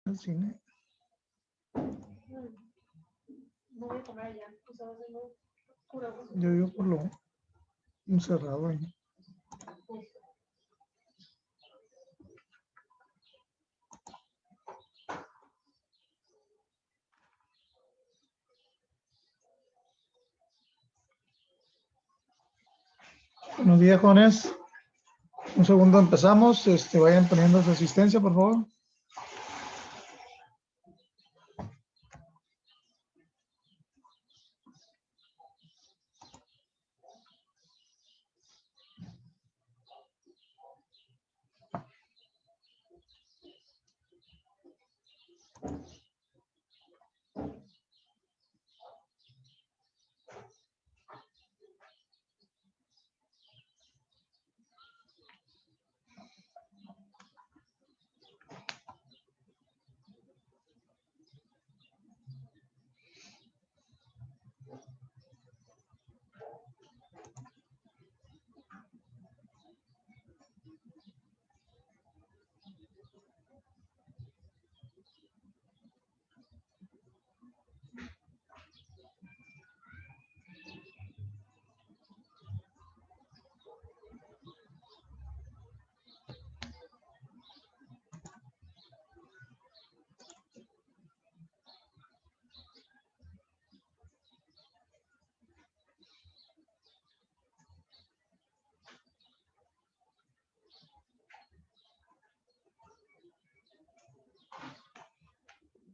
al cine. No voy a comer ya. O sea, tengo pura cosa. Yo digo por lo encerrado ahí. Buenos días, jóvenes. Un segundo, empezamos. Vayan poniendo su asistencia, por favor.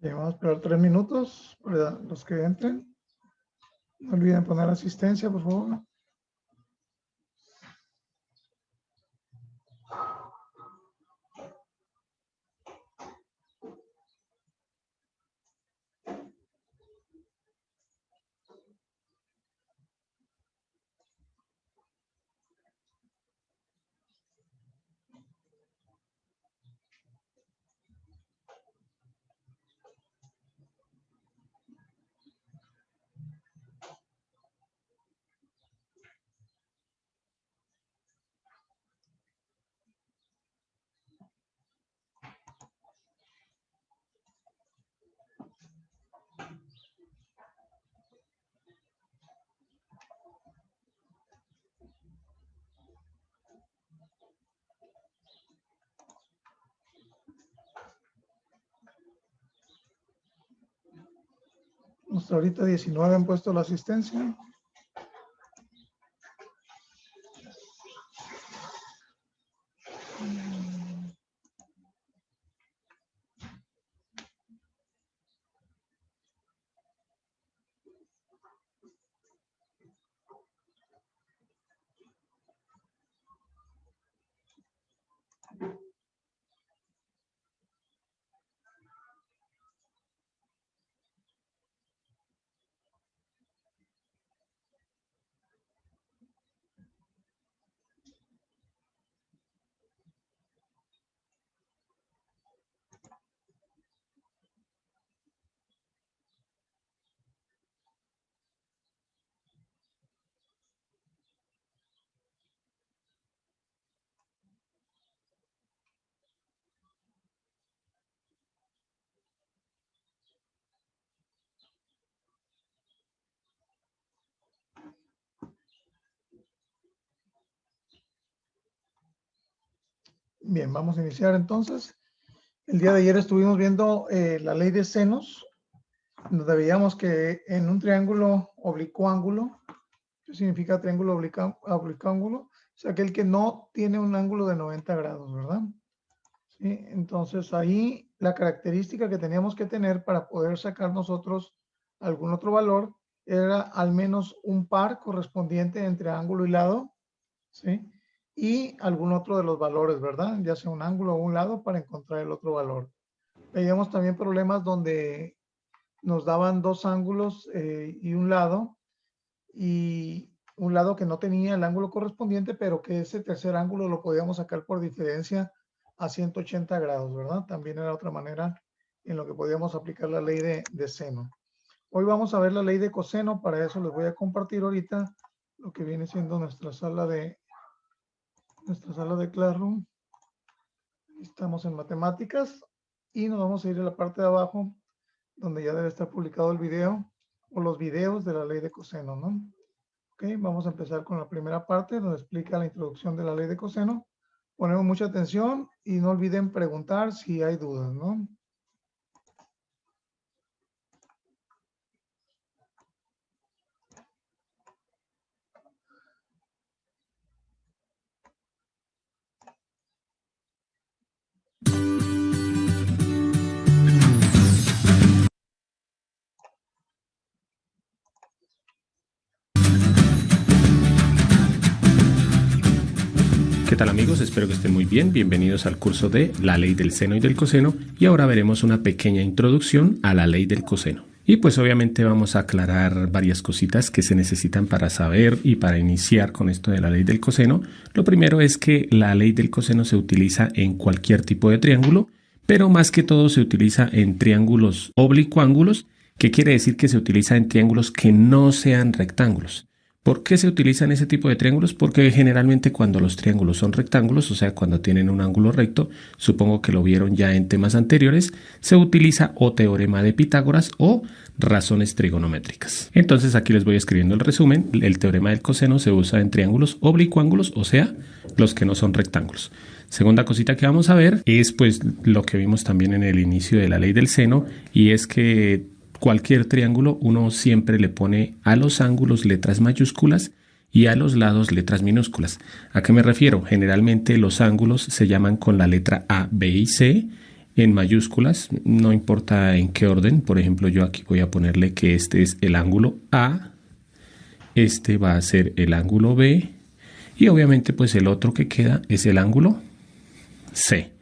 Vamos a esperar 3 minutos para los que entren. No olviden poner asistencia, por favor. Hasta ahorita 19 han puesto la asistencia. Bien, vamos a iniciar entonces. El día de ayer estuvimos viendo la ley de senos, donde veíamos que en un triángulo oblicuo-ángulo, ¿qué significa triángulo oblicuo-ángulo? Es aquel que no tiene un ángulo de 90 grados, ¿verdad? ¿Sí? Entonces ahí la característica que teníamos que tener para poder sacar nosotros algún otro valor era al menos un par correspondiente entre ángulo y lado, ¿sí? Y algún otro de los valores, ¿verdad? Ya sea un ángulo o un lado para encontrar el otro valor. Veíamos también problemas donde nos daban dos ángulos y un lado que no tenía el ángulo correspondiente, pero que ese tercer ángulo lo podíamos sacar por diferencia a 180 grados, ¿verdad? También era otra manera en lo que podíamos aplicar la ley de seno. Hoy vamos a ver la ley de coseno, para eso les voy a compartir ahorita lo que viene siendo nuestra sala de Classroom. Estamos en matemáticas y nos vamos a ir a la parte de abajo donde ya debe estar publicado el video o los videos de la ley de coseno, ¿no? Ok, vamos a empezar con la primera parte donde explica la introducción de la ley de coseno. Ponemos mucha atención y no olviden preguntar si hay dudas, ¿no? ¿Qué tal amigos? Espero que estén muy bien. Bienvenidos al curso de la ley del seno y del coseno y ahora veremos una pequeña introducción a la ley del coseno. Y pues obviamente vamos a aclarar varias cositas que se necesitan para saber y para iniciar con esto de la ley del coseno. Lo primero es que la ley del coseno se utiliza en cualquier tipo de triángulo, pero más que todo se utiliza en triángulos oblicuángulos, que quiere decir que se utiliza en triángulos que no sean rectángulos. ¿Por qué se utilizan ese tipo de triángulos? Porque generalmente cuando los triángulos son rectángulos, o sea, cuando tienen un ángulo recto, supongo que lo vieron ya en temas anteriores, se utiliza o teorema de Pitágoras o razones trigonométricas. Entonces aquí les voy escribiendo el resumen. El teorema del coseno se usa en triángulos oblicuángulos, o sea, los que no son rectángulos. Segunda cosita que vamos a ver es pues lo que vimos también en el inicio de la ley del seno, y es que cualquier triángulo uno siempre le pone a los ángulos letras mayúsculas y a los lados letras minúsculas. ¿A qué me refiero? Generalmente los ángulos se llaman con la letra A, B y C en mayúsculas, no importa en qué orden. Por ejemplo, yo aquí voy a ponerle que este es el ángulo A, este va a ser el ángulo B y obviamente pues el otro que queda es el ángulo C.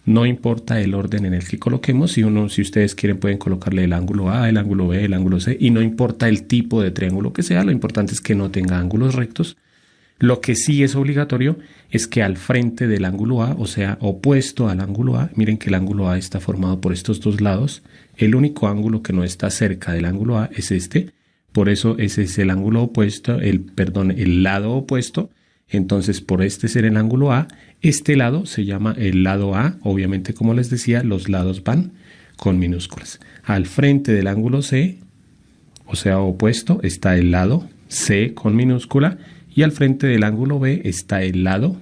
No importa el orden en el que coloquemos, si ustedes quieren pueden colocarle el ángulo A, el ángulo B, el ángulo C, y no importa el tipo de triángulo que sea, lo importante es que no tenga ángulos rectos. Lo que sí es obligatorio es que al frente del ángulo A, o sea, opuesto al ángulo A, miren que el ángulo A está formado por estos dos lados, el único ángulo que no está cerca del ángulo A es este, por eso ese es el ángulo opuesto, el lado opuesto. Entonces, por este ser el ángulo A, este lado se llama el lado A. Obviamente, como les decía, los lados van con minúsculas. Al frente del ángulo C, o sea, opuesto, está el lado C con minúscula. Y al frente del ángulo B está el lado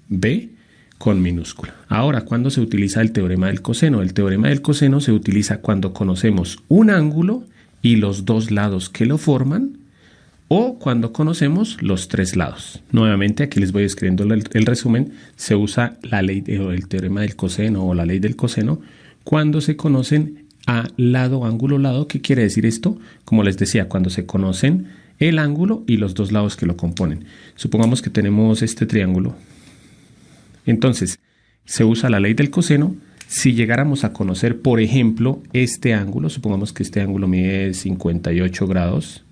B con minúscula. Ahora, ¿cuándo se utiliza el teorema del coseno? El teorema del coseno se utiliza cuando conocemos un ángulo y los dos lados que lo forman, o cuando conocemos los tres lados. Nuevamente aquí les voy escribiendo el resumen. Se usa la ley o el teorema del coseno o la ley del coseno cuando se conocen a lado, ángulo, lado. ¿Qué quiere decir esto? Como les decía, cuando se conocen el ángulo y los dos lados que lo componen. Supongamos que tenemos este triángulo. Entonces, se usa la ley del coseno si llegáramos a conocer, por ejemplo, este ángulo. Supongamos que este ángulo mide 58 grados.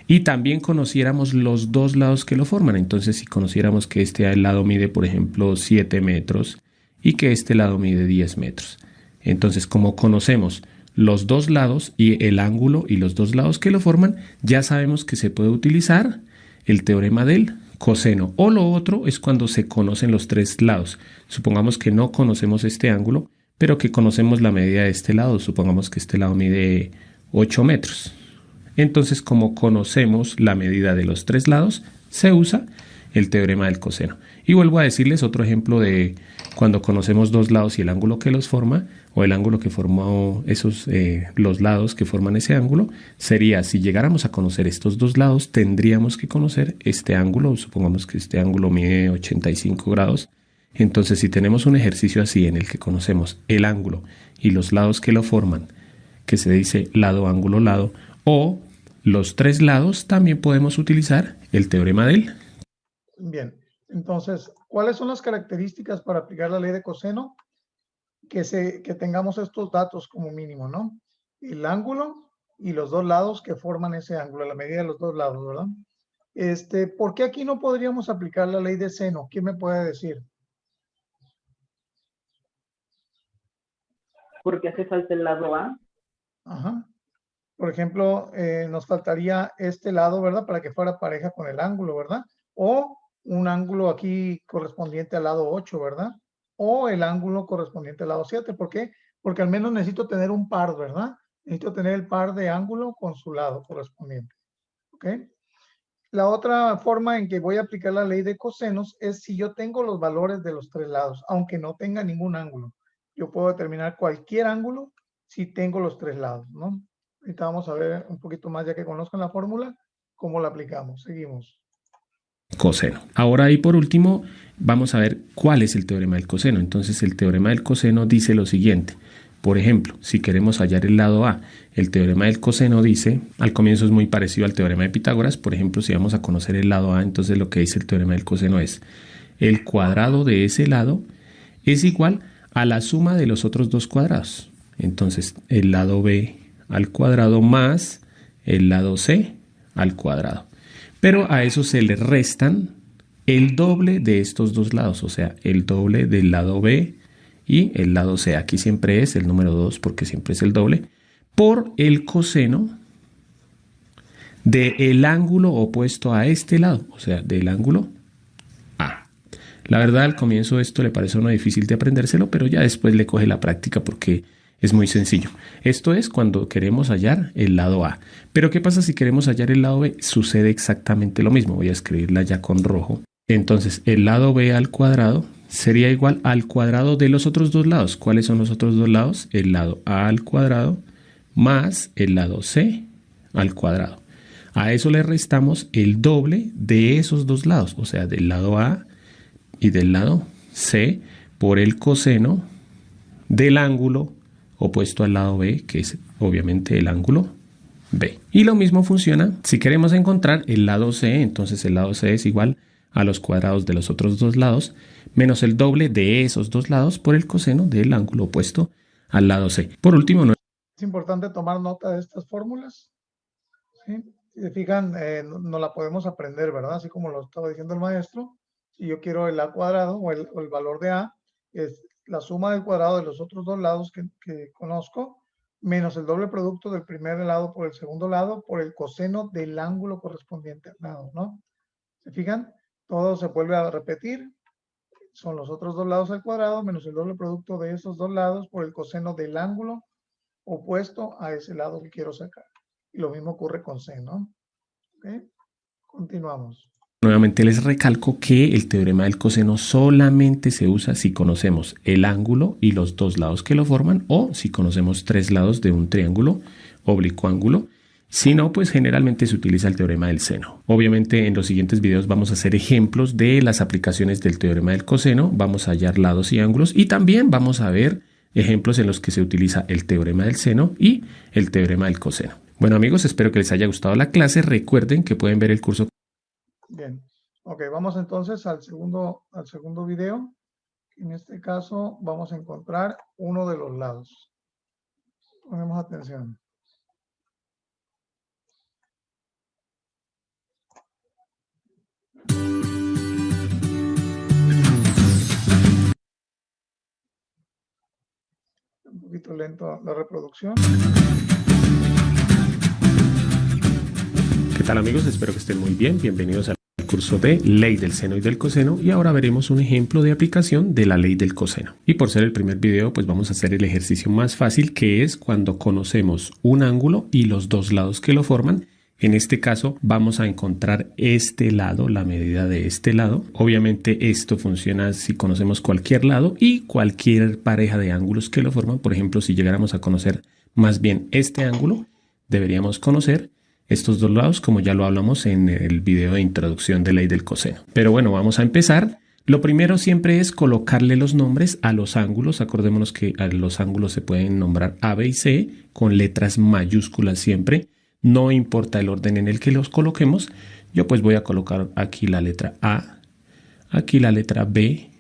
Y también conociéramos los dos lados que lo forman. Entonces, si conociéramos que este lado mide, por ejemplo, 7 metros y que este lado mide 10 metros. Entonces, como conocemos los dos lados y el ángulo y los dos lados que lo forman, ya sabemos que se puede utilizar el teorema del coseno. O lo otro es cuando se conocen los tres lados. Supongamos que no conocemos este ángulo, pero que conocemos la medida de este lado. Supongamos que este lado mide 8 metros. Entonces, como conocemos la medida de los tres lados, se usa el teorema del coseno. Y vuelvo a decirles otro ejemplo de cuando conocemos dos lados y el ángulo que los forma, o el ángulo que formó los lados que forman ese ángulo, sería, si llegáramos a conocer estos dos lados, tendríamos que conocer este ángulo. Supongamos que este ángulo mide 85 grados. Entonces, si tenemos un ejercicio así en el que conocemos el ángulo y los lados que lo forman, que se dice lado, ángulo, lado, o los tres lados, también podemos utilizar el teorema del. Bien, entonces, ¿cuáles son las características para aplicar la ley de coseno? Que tengamos estos datos como mínimo, ¿no? El ángulo y los dos lados que forman ese ángulo, la medida de los dos lados, ¿verdad? ¿Por qué aquí no podríamos aplicar la ley de seno? ¿Quién me puede decir? Porque hace falta el lado A. Ajá. Por ejemplo, nos faltaría este lado, ¿verdad? Para que fuera pareja con el ángulo, ¿verdad? O un ángulo aquí correspondiente al lado 8, ¿verdad? O el ángulo correspondiente al lado 7. ¿Por qué? porque al menos necesito tener un par, ¿verdad? Necesito tener el par de ángulo con su lado correspondiente. ¿Ok? La otra forma en que voy a aplicar la ley de cosenos es si yo tengo los valores de los tres lados, aunque no tenga ningún ángulo. Yo puedo determinar cualquier ángulo si tengo los tres lados, ¿no? Ahorita vamos a ver un poquito más, ya que conozcan la fórmula, cómo la aplicamos. Seguimos. Coseno. Ahora y por último vamos a ver cuál es el teorema del coseno. Entonces el teorema del coseno dice lo siguiente. Por ejemplo, si queremos hallar el lado A, el teorema del coseno dice, al comienzo es muy parecido al teorema de Pitágoras. Por ejemplo, si vamos a conocer el lado A, entonces lo que dice el teorema del coseno es el cuadrado de ese lado es igual a la suma de los otros dos cuadrados. Entonces el lado B al cuadrado más el lado C al cuadrado. Pero a eso se le restan el doble de estos dos lados, o sea, el doble del lado B y el lado C. Aquí siempre es el número 2 porque siempre es el doble, por el coseno del ángulo opuesto a este lado, o sea, del ángulo A. La verdad, al comienzo esto le parece a uno difícil de aprendérselo, pero ya después le coge la práctica porque es muy sencillo. Esto es cuando queremos hallar el lado A. Pero ¿qué pasa si queremos hallar el lado B? Sucede exactamente lo mismo. Voy a escribirla ya con rojo. Entonces, el lado B al cuadrado sería igual al cuadrado de los otros dos lados. ¿Cuáles son los otros dos lados? El lado A al cuadrado más el lado C al cuadrado. A eso le restamos el doble de esos dos lados, o sea, del lado A y del lado C por el coseno del ángulo opuesto al lado B, que es obviamente el ángulo B. Y lo mismo funciona si queremos encontrar el lado C, entonces el lado C es igual a los cuadrados de los otros dos lados menos el doble de esos dos lados por el coseno del ángulo opuesto al lado C. Por último, es importante tomar nota de estas fórmulas. ¿Sí? Si se fijan, no la podemos aprender, ¿verdad? Así como lo estaba diciendo el maestro. Si yo quiero el A cuadrado o el valor de A, es la suma del cuadrado de los otros dos lados que conozco, menos el doble producto del primer lado por el segundo lado, por el coseno del ángulo correspondiente al lado, ¿no? ¿Se fijan? Todo se vuelve a repetir. Son los otros dos lados al cuadrado, menos el doble producto de esos dos lados por el coseno del ángulo opuesto a ese lado que quiero sacar. Y lo mismo ocurre con C, ¿no? ¿Ok? Continuamos. Nuevamente les recalco que el teorema del coseno solamente se usa si conocemos el ángulo y los dos lados que lo forman, o si conocemos tres lados de un triángulo oblicuo-ángulo. Si no, pues generalmente se utiliza el teorema del seno. Obviamente en los siguientes videos vamos a hacer ejemplos de las aplicaciones del teorema del coseno, vamos a hallar lados y ángulos y también vamos a ver ejemplos en los que se utiliza el teorema del seno y el teorema del coseno. Bueno amigos, espero que les haya gustado la clase. Recuerden que pueden ver el curso. Bien, ok, vamos entonces al segundo video. En este caso vamos a encontrar uno de los lados. Ponemos atención. Un poquito lento la reproducción. ¿Qué tal amigos? Espero que estén muy bien. Bienvenidos al curso de Ley del Seno y del Coseno, y ahora veremos un ejemplo de aplicación de la ley del coseno. Y por ser el primer video, pues vamos a hacer el ejercicio más fácil, que es cuando conocemos un ángulo y los dos lados que lo forman. En este caso vamos a encontrar este lado, la medida de este lado. Obviamente esto funciona si conocemos cualquier lado y cualquier pareja de ángulos que lo forman. Por ejemplo, si llegáramos a conocer más bien este ángulo, deberíamos conocer estos dos lados, como ya lo hablamos en el video de introducción de ley del coseno. Pero bueno, vamos a empezar. Lo primero siempre es colocarle los nombres a los ángulos. Acordémonos que a los ángulos se pueden nombrar A, B y C con letras mayúsculas siempre. No importa el orden en el que los coloquemos. Yo pues voy a colocar aquí la letra A, aquí la letra B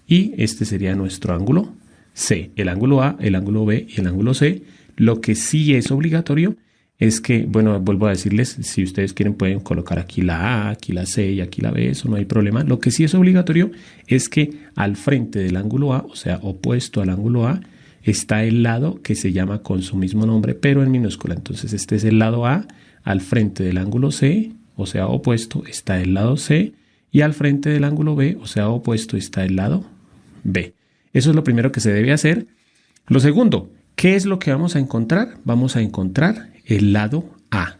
y este sería nuestro ángulo C. El ángulo A, el ángulo B y el ángulo C. Lo que sí es obligatorio es que, bueno, vuelvo a decirles, si ustedes quieren pueden colocar aquí la A, aquí la C y aquí la B, eso no hay problema. Lo que sí es obligatorio es que al frente del ángulo A, o sea, opuesto al ángulo A, está el lado que se llama con su mismo nombre, pero en minúscula. Entonces este es el lado A, al frente del ángulo C, o sea, opuesto, está el lado C, y al frente del ángulo B, o sea, opuesto, está el lado B. Eso es lo primero que se debe hacer. Lo segundo, ¿qué es lo que vamos a encontrar? Vamos a encontrar el lado A.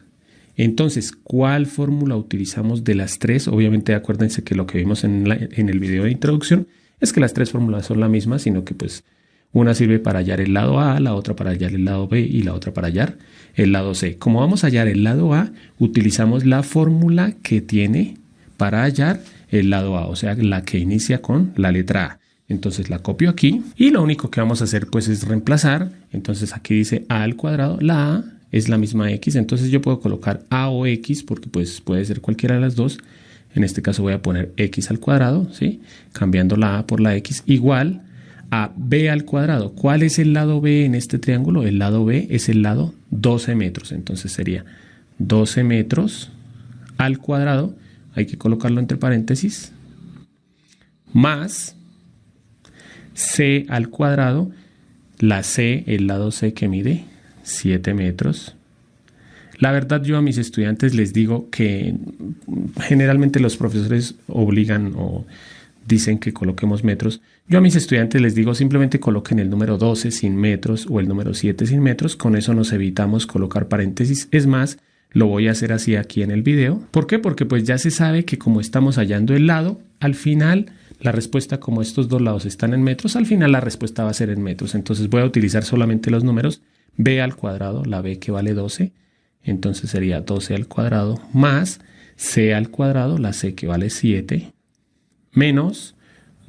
Entonces, ¿cuál fórmula utilizamos de las tres? Obviamente acuérdense que lo que vimos en el video de introducción es que las tres fórmulas son la misma, sino que pues una sirve para hallar el lado A, la otra para hallar el lado B y la otra para hallar el lado C. Como vamos a hallar el lado A, utilizamos la fórmula que tiene para hallar el lado A, o sea, la que inicia con la letra A. Entonces la copio aquí y lo único que vamos a hacer pues es reemplazar. Entonces aquí dice A al cuadrado, la A es la misma X, entonces yo puedo colocar A o X porque pues puede ser cualquiera de las dos. En este caso voy a poner X al cuadrado, ¿sí? Cambiando la A por la X, igual a B al cuadrado. ¿Cuál es el lado B en este triángulo? El lado B es el lado 12 metros, entonces sería 12 metros al cuadrado, hay que colocarlo entre paréntesis, más C al cuadrado, la C, el lado C que mide 7 metros. La verdad yo a mis estudiantes les digo que generalmente los profesores obligan o dicen que coloquemos metros. Yo a mis estudiantes les digo simplemente coloquen el número 12 sin metros o el número 7 sin metros. Con eso nos evitamos colocar paréntesis. Es más, lo voy a hacer así aquí en el video. ¿Por qué? Porque pues ya se sabe que como estamos hallando el lado, al final la respuesta, como estos dos lados están en metros, al final la respuesta va a ser en metros. Entonces voy a utilizar solamente los números B al cuadrado, la B que vale 12. Entonces sería 12 al cuadrado más C al cuadrado, la C que vale 7, menos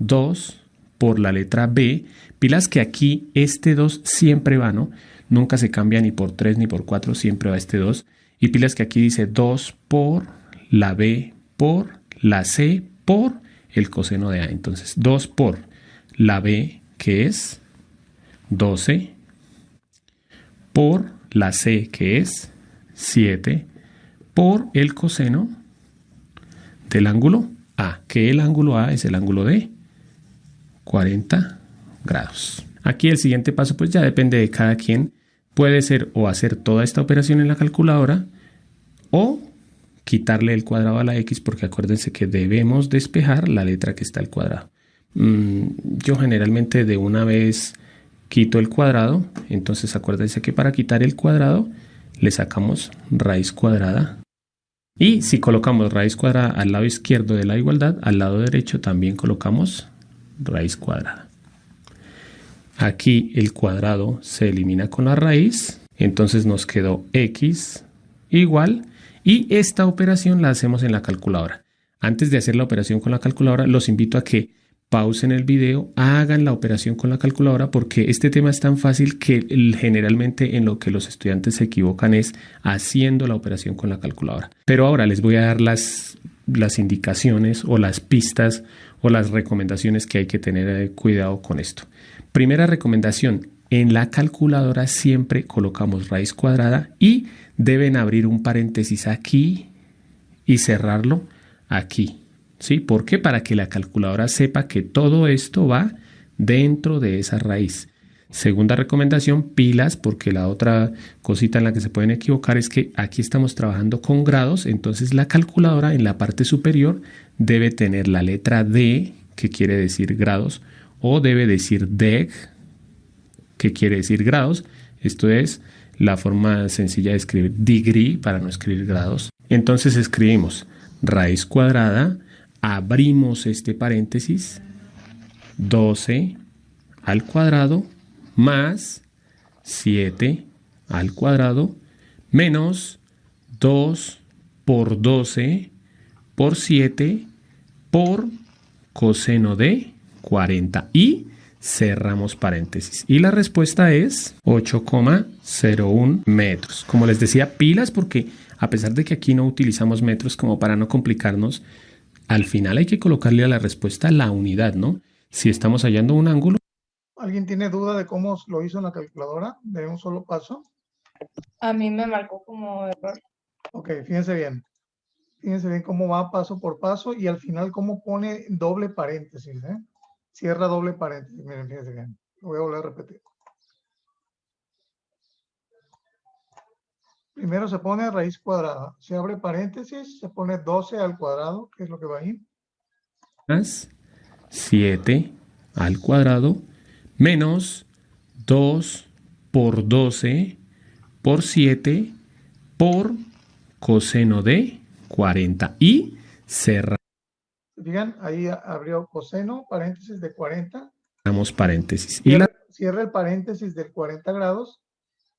2 por la letra B. Pilas que aquí este 2 siempre va, ¿no? Nunca se cambia ni por 3 ni por 4, siempre va este 2. Y pilas que aquí dice 2 por la B por la C por el coseno de A. Entonces 2 por la B que es 12 por la C que es 7 por el coseno del ángulo A, que el ángulo A es el ángulo de 40 grados. Aquí el siguiente paso pues ya depende de cada quien. Puede ser o hacer toda esta operación en la calculadora o quitarle el cuadrado a la X, porque acuérdense que debemos despejar la letra que está al cuadrado. Yo generalmente de una vez quito el cuadrado, entonces acuérdense que para quitar el cuadrado le sacamos raíz cuadrada. Y si colocamos raíz cuadrada al lado izquierdo de la igualdad, al lado derecho también colocamos raíz cuadrada. Aquí el cuadrado se elimina con la raíz, entonces nos quedó X igual, y esta operación la hacemos en la calculadora. Antes de hacer la operación con la calculadora, los invito a que pausen el video, hagan la operación con la calculadora, porque este tema es tan fácil que generalmente en lo que los estudiantes se equivocan es haciendo la operación con la calculadora. Pero ahora les voy a dar las indicaciones o las pistas o las recomendaciones que hay que tener cuidado con esto. Primera recomendación, en la calculadora siempre colocamos raíz cuadrada y deben abrir un paréntesis aquí y cerrarlo aquí. ¿Sí? ¿Por qué? Para que la calculadora sepa que todo esto va dentro de esa raíz. Segunda recomendación, pilas, porque la otra cosita en la que se pueden equivocar es que aquí estamos trabajando con grados, entonces la calculadora en la parte superior debe tener la letra D, que quiere decir grados, o debe decir deg, que quiere decir grados. Esto es la forma sencilla de escribir degree para no escribir grados. Entonces escribimos raíz cuadrada, abrimos este paréntesis, 12 al cuadrado más 7 al cuadrado menos 2 por 12 por 7 por coseno de 40 y cerramos paréntesis. Y la respuesta es 8,01 metros. Como les decía, pilas, porque a pesar de que aquí no utilizamos metros, como para no complicarnos, al final hay que colocarle a la respuesta la unidad, ¿no? Si estamos hallando un ángulo. ¿Alguien tiene duda de cómo lo hizo en la calculadora? ¿De un solo paso? A mí me marcó como error. Ok, fíjense bien. Fíjense bien cómo va paso por paso y al final cómo pone doble paréntesis, ¿eh? Cierra doble paréntesis. Miren, fíjense bien. Lo voy a volver a repetir. Primero se pone raíz cuadrada. Se abre paréntesis, se pone 12 al cuadrado, que es lo que va ahí. Más 7 al cuadrado menos 2 por 12 por 7 por coseno de 40 y cerramos Fijan, ahí abrió coseno, paréntesis de 40. paréntesis. Y la Cierra el paréntesis del 40 grados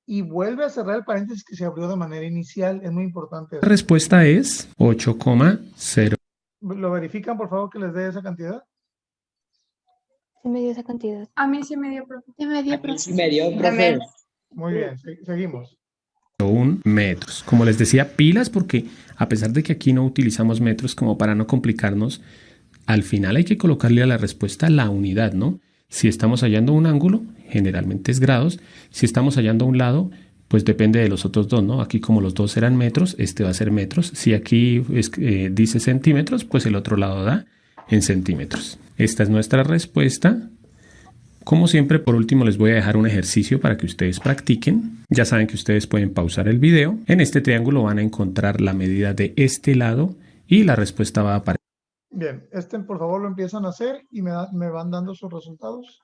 y vuelve a cerrar el paréntesis que se abrió de manera inicial. Es muy importante eso. respuesta es 8,0. ¿Lo verifican, por favor, que les dé esa cantidad? Se me dio esa cantidad. A mí sí me dio, profe. Se me dio, Aquí profe. sí me dio, profe. Muy bien, seguimos. 1 metros. Como les decía, pilas porque a pesar de que aquí no utilizamos metros como para no complicarnos, al final hay que colocarle a la respuesta la unidad, ¿no? Si estamos hallando un ángulo, generalmente es grados. Si estamos hallando un lado, pues depende de los otros dos, ¿no? Aquí como los dos eran metros, este va a ser metros. Si aquí dice centímetros, pues el otro lado da en centímetros. Esta es nuestra respuesta. Como siempre, por último les voy a dejar un ejercicio para que ustedes practiquen. Ya saben que ustedes pueden pausar el video. En este triángulo van a encontrar la medida de este lado y la respuesta va a aparecer. Bien, por favor lo empiezan a hacer y me van dando sus resultados.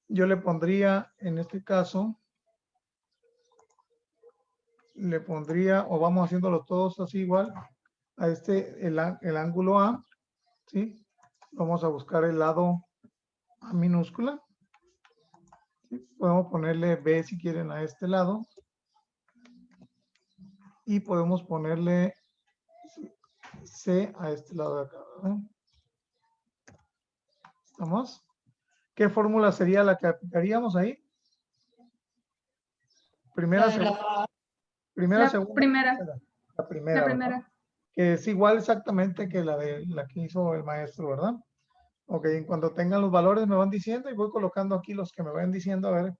Yo le pondría, en este caso, le pondría, o vamos haciéndolo todos así igual, a el ángulo A, ¿sí? Vamos a buscar el lado A minúscula. ¿Sí? Podemos ponerle B si quieren a este lado. Y podemos ponerle C a este lado de acá, ¿verdad? ¿Estamos? ¿Qué fórmula sería la que aplicaríamos ahí? Primera, segunda. Primera, La segunda. primera. La primera. La ¿verdad? primera. Que es igual exactamente que la que hizo el maestro, ¿verdad? Ok, en cuanto tengan los valores me van diciendo y voy colocando aquí los que me vayan diciendo a ver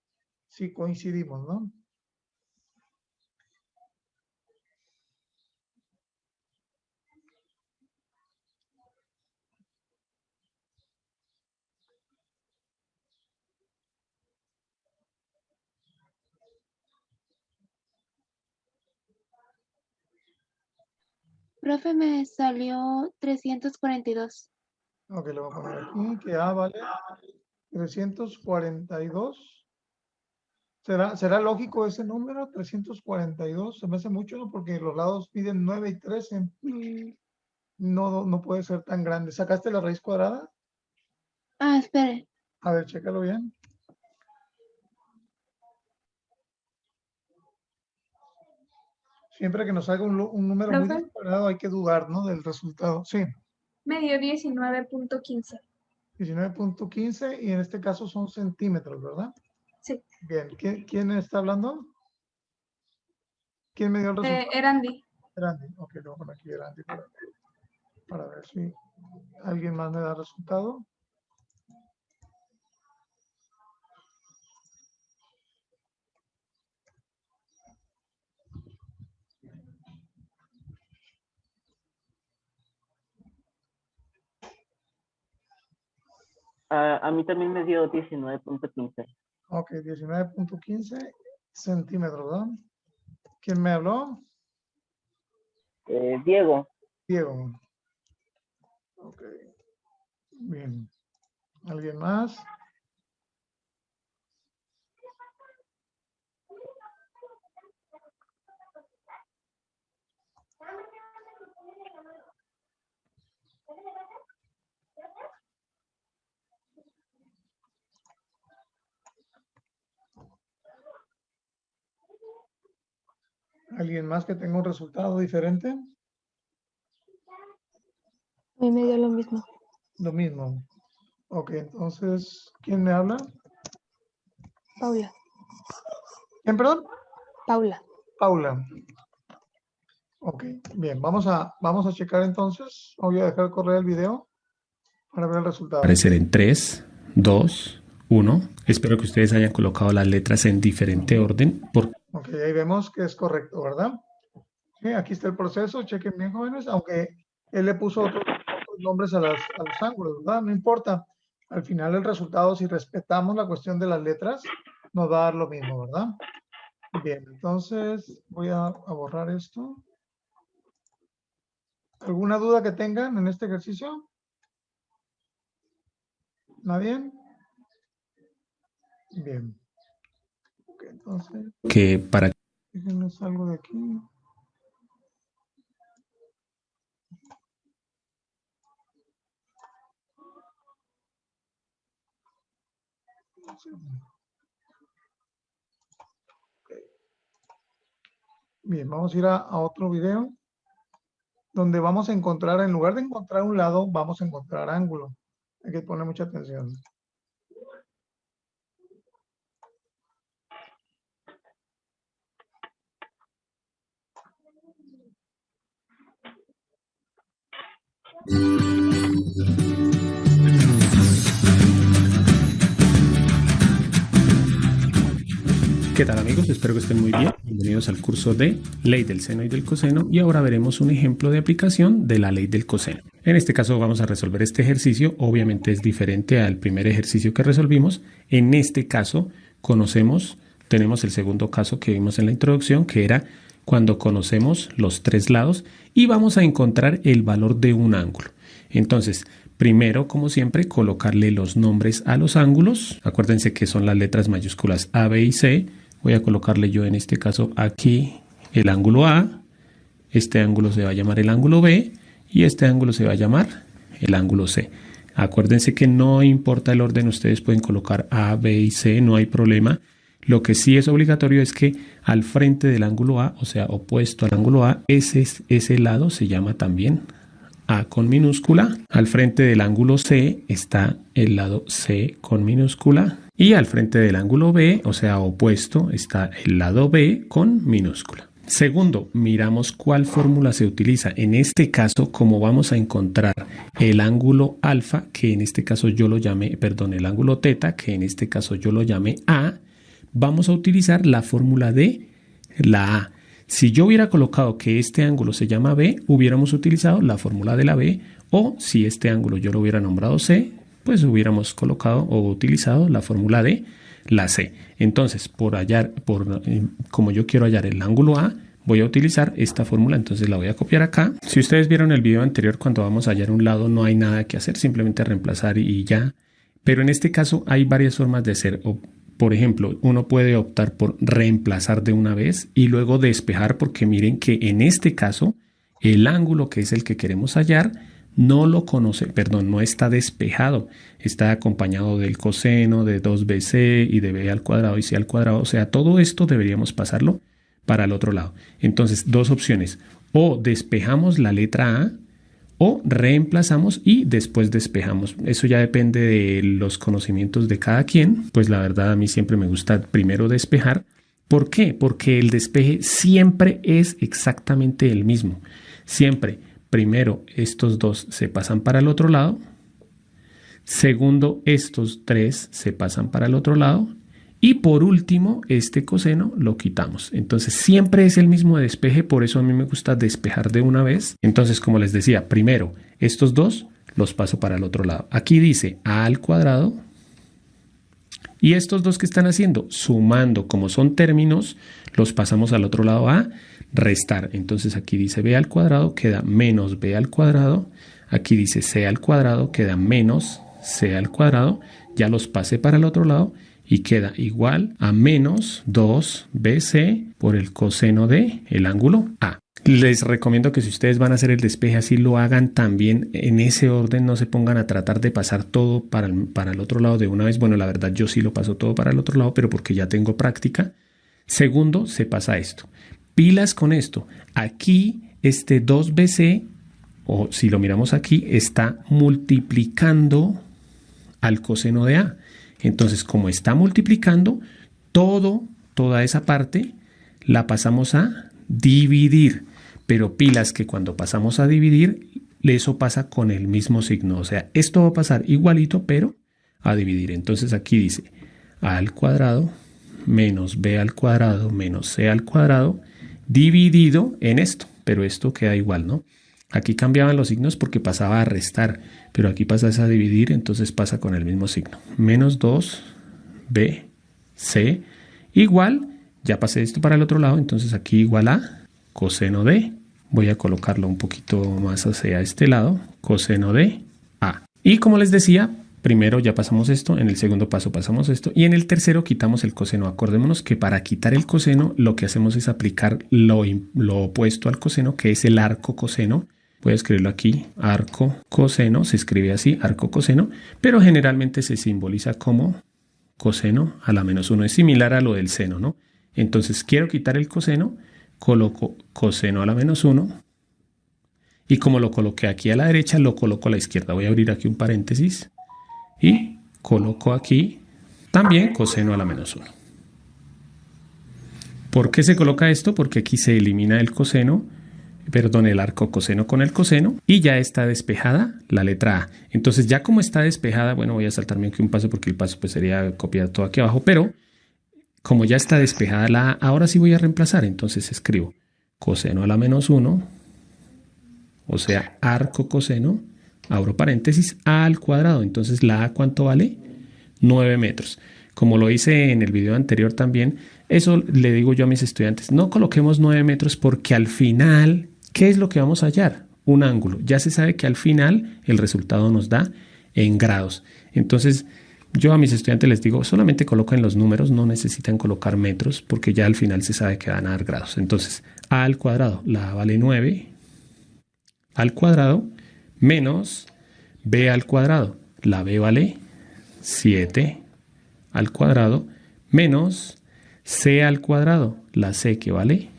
si coincidimos, ¿no? Profe, me salió 342. Ok, le voy a poner aquí que A vale 342. ¿Será lógico ese número? 342, se me hace mucho, ¿no? Porque los lados piden 9 y 13. No puede ser tan grande. ¿Sacaste la raíz cuadrada? Ah, espere. A ver, chécalo bien. Siempre que nos salga un número muy ¿Profe? disparado hay que dudar, ¿no? Del resultado. Sí, Me dio 19.15. 19.15 y en este caso son centímetros, ¿verdad? Sí. Bien, ¿quién está hablando? ¿Quién me dio el resultado? Erandi. Erandi. Ok, lo voy a poner aquí Erandi para ver si alguien más me da resultado. A mí también me dio 19.15. Ok, 19.15 centímetros, ¿verdad? ¿Quién me habló? Diego. Diego. Ok. Bien. ¿Alguien más? ¿Alguien más que tenga un resultado diferente? A mí me dio lo mismo. Lo mismo. Ok, entonces, ¿quién me habla? Paula. ¿Quién, perdón? Paula. Paula. Ok, bien, vamos a checar entonces. Voy a dejar correr el video para ver el resultado. Aparecer en 3, 2, 1. Espero que ustedes hayan colocado las letras en diferente orden. Ok, ahí vemos que es correcto, ¿verdad? Sí, aquí está el proceso, chequen bien, jóvenes, aunque él le puso otros nombres a los ángulos, ¿verdad? No importa. Al final el resultado, si respetamos la cuestión de las letras, nos va a dar lo mismo, ¿verdad? Bien, entonces voy a borrar esto. ¿Alguna duda que tengan en este ejercicio? ¿Nadie? Bien. Ok, entonces, Que para déjenme salgo de aquí. Bien, vamos a ir a otro video donde vamos a encontrar, en lugar de encontrar un lado, vamos a encontrar ángulo. Hay que poner mucha atención. ¿Qué tal amigos? Espero que estén muy bien. Bienvenidos al curso de Ley del Seno y del Coseno y ahora veremos un ejemplo de aplicación de la Ley del Coseno. En este caso vamos a resolver este ejercicio, obviamente es diferente al primer ejercicio que resolvimos. En este caso tenemos el segundo caso que vimos en la introducción, que era cuando conocemos los tres lados y vamos a encontrar el valor de un ángulo. Entonces, primero, como siempre, colocarle los nombres a los ángulos. Acuérdense que son las letras mayúsculas A, B y C. Voy a colocarle yo en este caso aquí el ángulo A. Este ángulo se va a llamar el ángulo B y este ángulo se va a llamar el ángulo C. Acuérdense que no importa el orden, ustedes pueden colocar A, B y C, no hay problema. Lo que sí es obligatorio es que al frente del ángulo A, o sea, opuesto al ángulo A, ese lado se llama también A con minúscula. Al frente del ángulo C está el lado C con minúscula. Y al frente del ángulo B, o sea, opuesto, está el lado B con minúscula. Segundo, miramos cuál fórmula se utiliza. En este caso, como vamos a encontrar el ángulo alfa, que en este caso yo lo llamé, perdón, el ángulo teta, que en este caso yo lo llamé A, vamos a utilizar la fórmula de la A. Si yo hubiera colocado que este ángulo se llama B, hubiéramos utilizado la fórmula de la B, o si este ángulo yo lo hubiera nombrado C, pues hubiéramos colocado o utilizado la fórmula de la C. Entonces, como yo quiero hallar el ángulo A, voy a utilizar esta fórmula, entonces la voy a copiar acá. Si ustedes vieron el video anterior, cuando vamos a hallar un lado no hay nada que hacer, simplemente reemplazar y ya. Pero en este caso hay varias formas de hacer. Por ejemplo, uno puede optar por reemplazar de una vez y luego despejar, porque miren que en este caso el ángulo que es el que queremos hallar no está despejado, está acompañado del coseno, de 2bc y de b al cuadrado y c al cuadrado, o sea, todo esto deberíamos pasarlo para el otro lado. Entonces, dos opciones, o despejamos la letra A o reemplazamos y después despejamos. Eso ya depende de los conocimientos de cada quien. Pues la verdad a mí siempre me gusta primero despejar. ¿Por qué? Porque el despeje siempre es exactamente el mismo. Siempre, primero estos dos se pasan para el otro lado. Segundo, estos tres se pasan para el otro lado. Y por último, este coseno lo quitamos. Entonces siempre es el mismo despeje, por eso a mí me gusta despejar de una vez. Entonces, como les decía, primero estos dos los paso para el otro lado. Aquí dice a al cuadrado. Y estos dos que están haciendo, sumando, como son términos, los pasamos al otro lado a restar. Entonces aquí dice b al cuadrado, queda menos b al cuadrado. Aquí dice c al cuadrado, queda menos c al cuadrado. Ya los pasé para el otro lado. Y queda igual a menos 2bc por el coseno de el ángulo A. Les recomiendo que si ustedes van a hacer el despeje así lo hagan también en ese orden, no se pongan a tratar de pasar todo para el otro lado de una vez. Bueno, la verdad yo sí lo paso todo para el otro lado, pero porque ya tengo práctica. Segundo, se pasa esto. Pilas con esto. Aquí este 2bc, o si lo miramos aquí, está multiplicando al coseno de A. Entonces, como está multiplicando, toda esa parte la pasamos a dividir. Pero pilas que cuando pasamos a dividir, eso pasa con el mismo signo. O sea, esto va a pasar igualito, pero a dividir. Entonces aquí dice a al cuadrado menos b al cuadrado menos c al cuadrado dividido en esto. Pero esto queda igual, ¿no? Aquí cambiaban los signos porque pasaba a restar, pero aquí pasa a dividir, entonces pasa con el mismo signo. Menos 2bc igual Ya pasé esto para el otro lado, entonces aquí igual a coseno de, voy a colocarlo un poquito más hacia este lado, coseno de A. Y como les decía, primero ya pasamos esto, en el segundo paso pasamos esto y en el tercero quitamos el coseno. Acordémonos que para quitar el coseno lo que hacemos es aplicar lo opuesto al coseno, que es el arco coseno. Voy a escribirlo aquí, arco coseno, se escribe así, arco coseno, pero generalmente se simboliza como coseno a la menos 1. Es similar a lo del seno, ¿no? Entonces quiero quitar el coseno, coloco coseno a la menos 1 y como lo coloqué aquí a la derecha, lo coloco a la izquierda. Voy a abrir aquí un paréntesis y coloco aquí también coseno a la menos 1. ¿Por qué se coloca esto? Porque aquí se elimina el coseno, perdón, el arco coseno con el coseno y ya está despejada la letra A. Entonces ya como está despejada, bueno, voy a saltarme aquí un paso porque el paso pues sería copiar todo aquí abajo, pero como ya está despejada la A, ahora sí voy a reemplazar. Entonces escribo coseno a la menos 1, o sea, arco coseno, abro paréntesis, A al cuadrado. Entonces la A, ¿cuánto vale? 9 metros. Como lo hice en el video anterior también, eso le digo yo a mis estudiantes, no coloquemos 9 metros porque al final, ¿qué es lo que vamos a hallar? Un ángulo. Ya se sabe que al final el resultado nos da en grados. Entonces, yo a mis estudiantes les digo, solamente coloquen los números, no necesitan colocar metros porque ya al final se sabe que van a dar grados. Entonces, A al cuadrado, la A vale 9 al cuadrado menos B al cuadrado, la B vale 7 al cuadrado menos C al cuadrado, la C que vale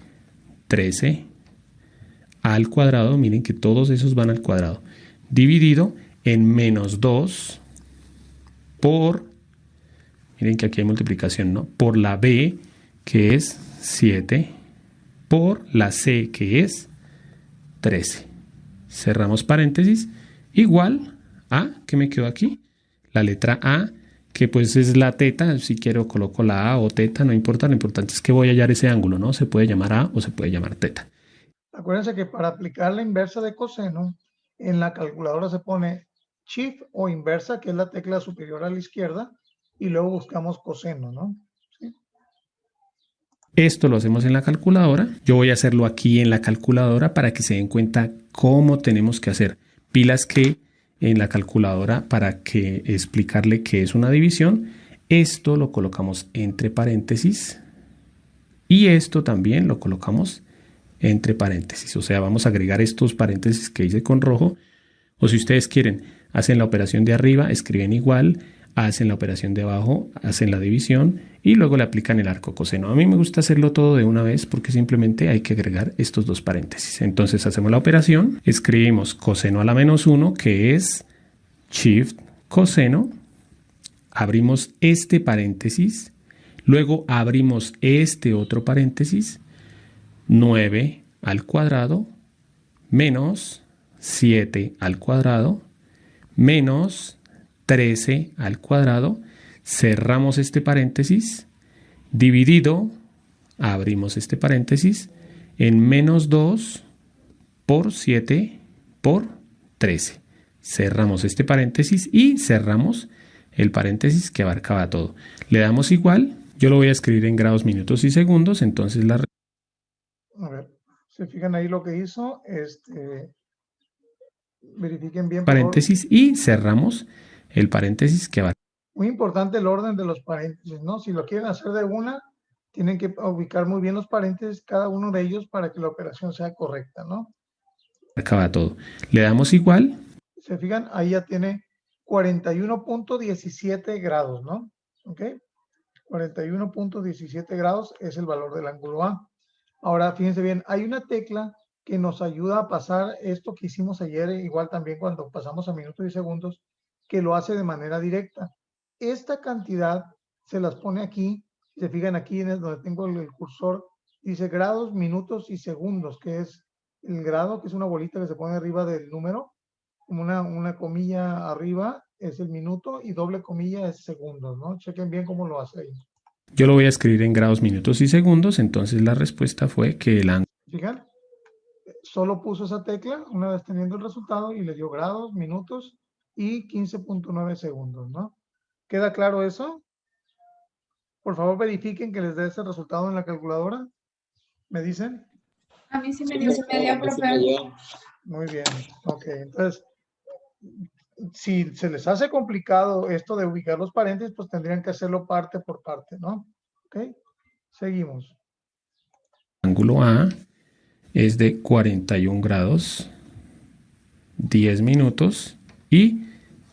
13 al cuadrado, miren que todos esos van al cuadrado, dividido en menos 2 por, miren que aquí hay multiplicación, ¿no? Por la B que es 7 por la C que es 13. Cerramos paréntesis, igual a, ¿qué me quedó aquí? La letra A, que pues es la teta, si quiero coloco la A o teta, no importa, lo importante es que voy a hallar ese ángulo, ¿no? Se puede llamar A o se puede llamar teta. Acuérdense que para aplicar la inversa de coseno, en la calculadora se pone shift o inversa, que es la tecla superior a la izquierda, y luego buscamos coseno, ¿no? ¿Sí? Esto lo hacemos en la calculadora. Yo voy a hacerlo aquí en la calculadora para que se den cuenta cómo tenemos que hacer. Pilas que en la calculadora para que explicarle qué es una división. Esto lo colocamos entre paréntesis y esto también lo colocamos entre paréntesis. O sea, vamos a agregar estos paréntesis que hice con rojo. O si ustedes quieren, hacen la operación de arriba, escriben igual, hacen la operación de abajo, hacen la división y luego le aplican el arco coseno. A mí me gusta hacerlo todo de una vez porque simplemente hay que agregar estos dos paréntesis. Entonces hacemos la operación, escribimos coseno a la menos 1, que es shift coseno, abrimos este paréntesis, luego abrimos este otro paréntesis, 9 al cuadrado menos 7 al cuadrado menos 13 al cuadrado, cerramos este paréntesis, dividido, abrimos este paréntesis, en menos 2 por 7 por 13. Cerramos este paréntesis y cerramos el paréntesis que abarcaba todo. Le damos igual, yo lo voy a escribir en grados, minutos y segundos, entonces la... A ver, se fijan ahí lo que hizo, verifiquen bien. Paréntesis y cerramos el paréntesis que abarca. Muy importante el orden de los paréntesis, ¿no? Si lo quieren hacer de una, tienen que ubicar muy bien los paréntesis, cada uno de ellos, para que la operación sea correcta, ¿no? Acaba todo. Le damos igual. Se fijan, ahí ya tiene 41.17 grados, ¿no? ¿Ok? 41.17 grados es el valor del ángulo A. Ahora, fíjense bien, hay una tecla que nos ayuda a pasar esto que hicimos ayer, igual también cuando pasamos a minutos y segundos, que lo hace de manera directa. Esta cantidad se las pone aquí, se fijan aquí en donde tengo el cursor, dice grados, minutos y segundos, que es el grado, que es una bolita que se pone arriba del número, como una comilla arriba es el minuto y doble comilla es segundos, ¿no? Chequen bien cómo lo hace ahí. Yo lo voy a escribir en grados, minutos y segundos, entonces la respuesta fue que el ángulo... Fijan, solo puso esa tecla una vez teniendo el resultado y le dio grados, minutos y 15.9 segundos, ¿no? ¿Queda claro eso? Por favor, verifiquen que les dé ese resultado en la calculadora. ¿Me dicen? A mí sí me dio, profe. Muy bien. Ok, entonces, si se les hace complicado esto de ubicar los paréntesis, pues tendrían que hacerlo parte por parte, ¿no? Ok, seguimos. Ángulo A es de 41 grados, 10 minutos y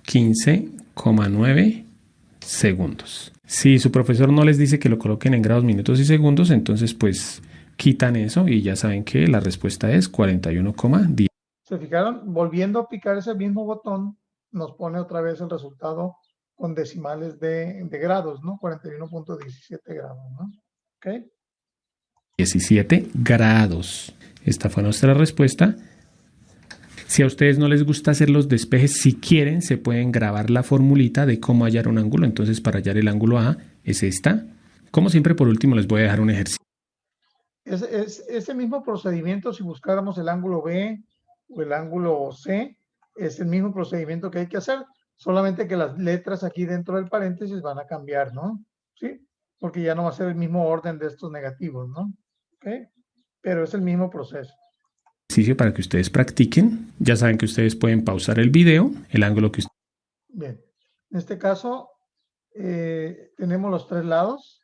15,9 segundos. Si su profesor no les dice que lo coloquen en grados, minutos y segundos, entonces pues quitan eso y ya saben que la respuesta es 41,10. ¿Se fijaron? Volviendo a picar ese mismo botón, nos pone otra vez el resultado con decimales de grados, ¿no? 41.17 grados, ¿no? ¿Ok? 17 grados. Esta fue nuestra respuesta. Si a ustedes no les gusta hacer los despejes, si quieren, se pueden grabar la formulita de cómo hallar un ángulo. Entonces, para hallar el ángulo A es esta. Como siempre, por último, les voy a dejar un ejercicio. Ese mismo procedimiento, si buscáramos el ángulo B o el ángulo C, es el mismo procedimiento que hay que hacer, solamente que las letras aquí dentro del paréntesis van a cambiar, ¿no? ¿Sí? Porque ya no va a ser el mismo orden de estos negativos, ¿no? ¿Ok? Pero es el mismo proceso. Para que ustedes practiquen. Ya saben que ustedes pueden pausar el video, el ángulo que ustedes... Bien, en este caso tenemos los tres lados.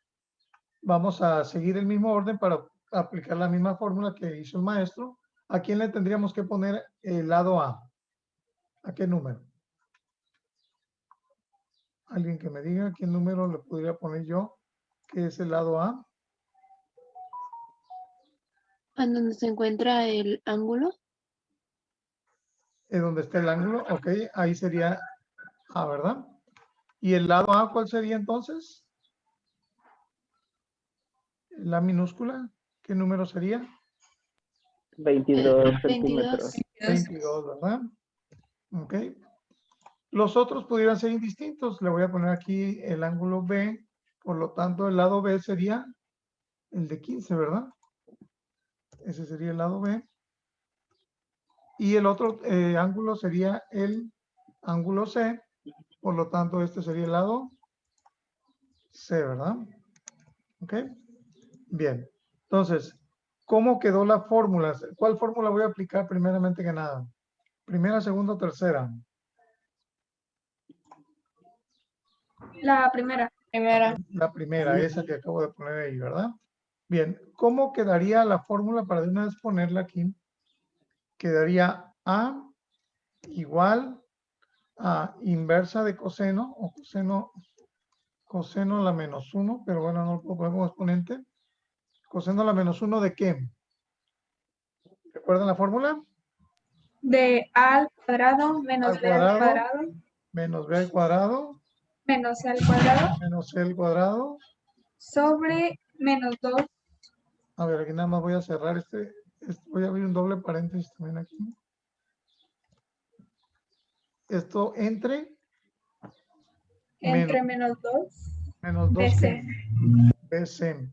Vamos a seguir el mismo orden para aplicar la misma fórmula que hizo el maestro. ¿A quién le tendríamos que poner el lado A? ¿A qué número? Alguien que me diga qué número le podría poner yo, que es el lado A. ¿En donde se encuentra el ángulo? Es donde está el ángulo, ok, ahí sería A, ¿verdad? ¿Y el lado A cuál sería entonces? La minúscula, ¿qué número sería? 22 22. centímetros. 22, ¿verdad? Ok. Los otros pudieran ser indistintos. Le voy a poner aquí el ángulo B, por lo tanto el lado B sería el de 15, ¿verdad? Ese sería el lado B. Y el otro ángulo sería el ángulo C, por lo tanto este sería el lado C, ¿verdad? Ok. Bien. Entonces, ¿cómo quedó la fórmula? ¿Cuál fórmula voy a aplicar primeramente que nada? ¿Primera, segunda o tercera? La primera. La primera, esa que acabo de poner ahí, ¿verdad? Bien, ¿cómo quedaría la fórmula para de una vez ponerla aquí? Quedaría A igual a inversa de coseno, o coseno a la menos 1, pero bueno, no lo puedo poner como exponente. Coseno a la menos 1 ¿de qué? ¿Recuerdan la fórmula? De A al cuadrado menos Al B al cuadrado. cuadrado Menos B al cuadrado menos C al cuadrado menos C al cuadrado. sobre menos 2. A ver, aquí nada más voy a cerrar voy a abrir un doble paréntesis también aquí. Esto entre Menos 2. menos 2 BC. BC.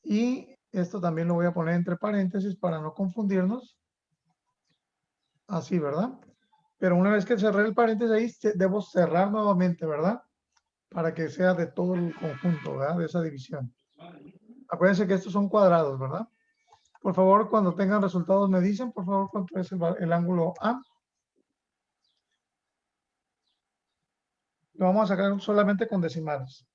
Y esto también lo voy a poner entre paréntesis para no confundirnos. Así, ¿verdad? Pero una vez que cerré el paréntesis ahí, debo cerrar nuevamente, ¿verdad? Para que sea de todo el conjunto, ¿verdad? De esa división. Acuérdense que estos son cuadrados, ¿verdad? Por favor, cuando tengan resultados me dicen, por favor, cuánto es el ángulo A. Lo vamos a sacar solamente con decimales.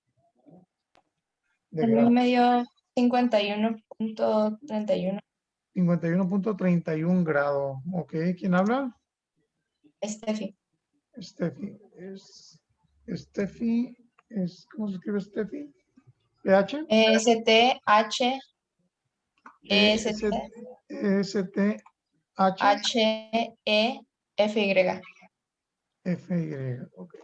A mí me dio 51.31. 51.31 grados. Ok, ¿quién habla? Steffi. Steffi. Steffi ¿cómo se escribe Steffi? ¿PH? S-T-H. S-T-H. H-E-F-Y. F-Y. Ok.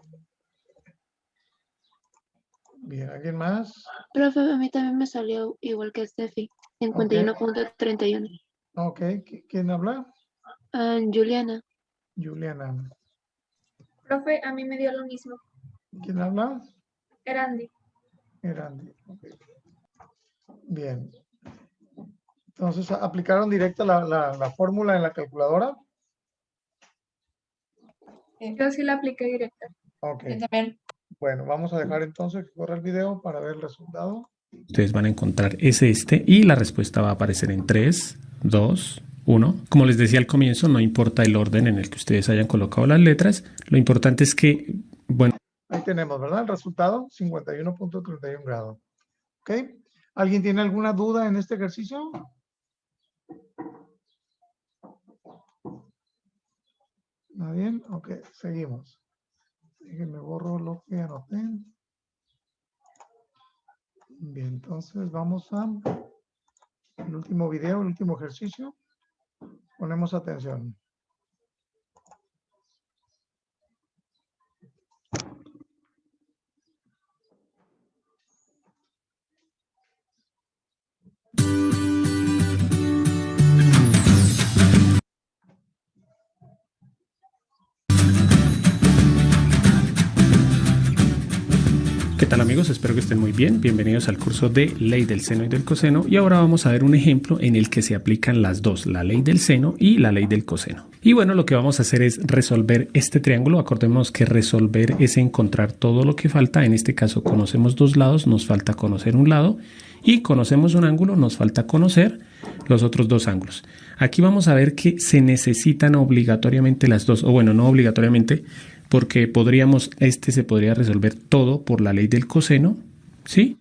Bien, ¿alguien más? Profe, a mí también me salió igual que Steffi, 51.31. Ok, ¿quién habla? Juliana. Juliana. Profe, a mí me dio lo mismo. ¿Quién habla? Erandi. Erandi. Okay. Bien. Entonces, ¿aplicaron directa la fórmula en la calculadora? Yo sí la apliqué directa. Ok. Yo también. Bueno, vamos a dejar entonces que corra el video para ver el resultado. Ustedes van a encontrar este y la respuesta va a aparecer en 3, 2, 1. Como les decía al comienzo, no importa el orden en el que ustedes hayan colocado las letras. Lo importante es que, bueno. Ahí tenemos, ¿verdad? El resultado, 51.31 grados. ¿Ok? ¿Alguien tiene alguna duda en este ejercicio? ¿Nadie? Ok, seguimos. Déjenme borro lo que anoté. Bien, entonces vamos a el último video, el último ejercicio. Ponemos atención. ¿Qué tal amigos? Espero que estén muy bien. Bienvenidos al curso de Ley del Seno y del Coseno. Y ahora vamos a ver un ejemplo en el que se aplican las dos, la ley del seno y la ley del coseno. Y bueno, lo que vamos a hacer es resolver este triángulo. Acordémonos que resolver es encontrar todo lo que falta. En este caso conocemos dos lados, nos falta conocer un lado. Y conocemos un ángulo, nos falta conocer los otros dos ángulos. Aquí vamos a ver que se necesitan obligatoriamente las dos, o bueno, no obligatoriamente, porque se podría resolver todo por la ley del coseno, ¿sí?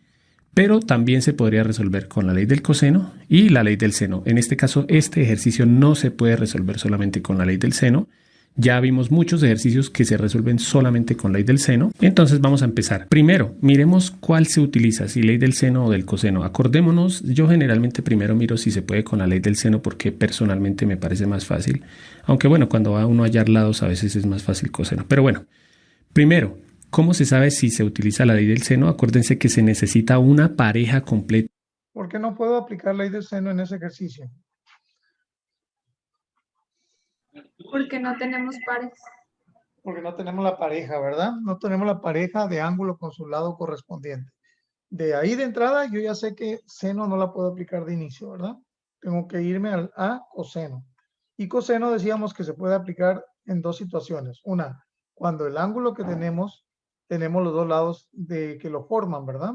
Pero también se podría resolver con la ley del coseno y la ley del seno. En este caso, este ejercicio no se puede resolver solamente con la ley del seno. Ya vimos muchos ejercicios que se resuelven solamente con ley del seno. Entonces vamos a empezar. Primero, miremos cuál se utiliza, si ley del seno o del coseno. Acordémonos, yo generalmente primero miro si se puede con la ley del seno porque personalmente me parece más fácil. Aunque bueno, cuando va uno a hallar lados a veces es más fácil coseno. Pero bueno, primero, ¿cómo se sabe si se utiliza la ley del seno? Acuérdense que se necesita una pareja completa. ¿Por qué no puedo aplicar ley del seno en ese ejercicio? Porque no tenemos pares. Porque no tenemos la pareja, ¿verdad? No tenemos la pareja de ángulo con su lado correspondiente. De ahí de entrada yo ya sé que seno no la puedo aplicar de inicio, ¿verdad? Tengo que irme a coseno. Y coseno decíamos que se puede aplicar en dos situaciones. Una, cuando el ángulo que tenemos los dos lados que lo forman, ¿verdad?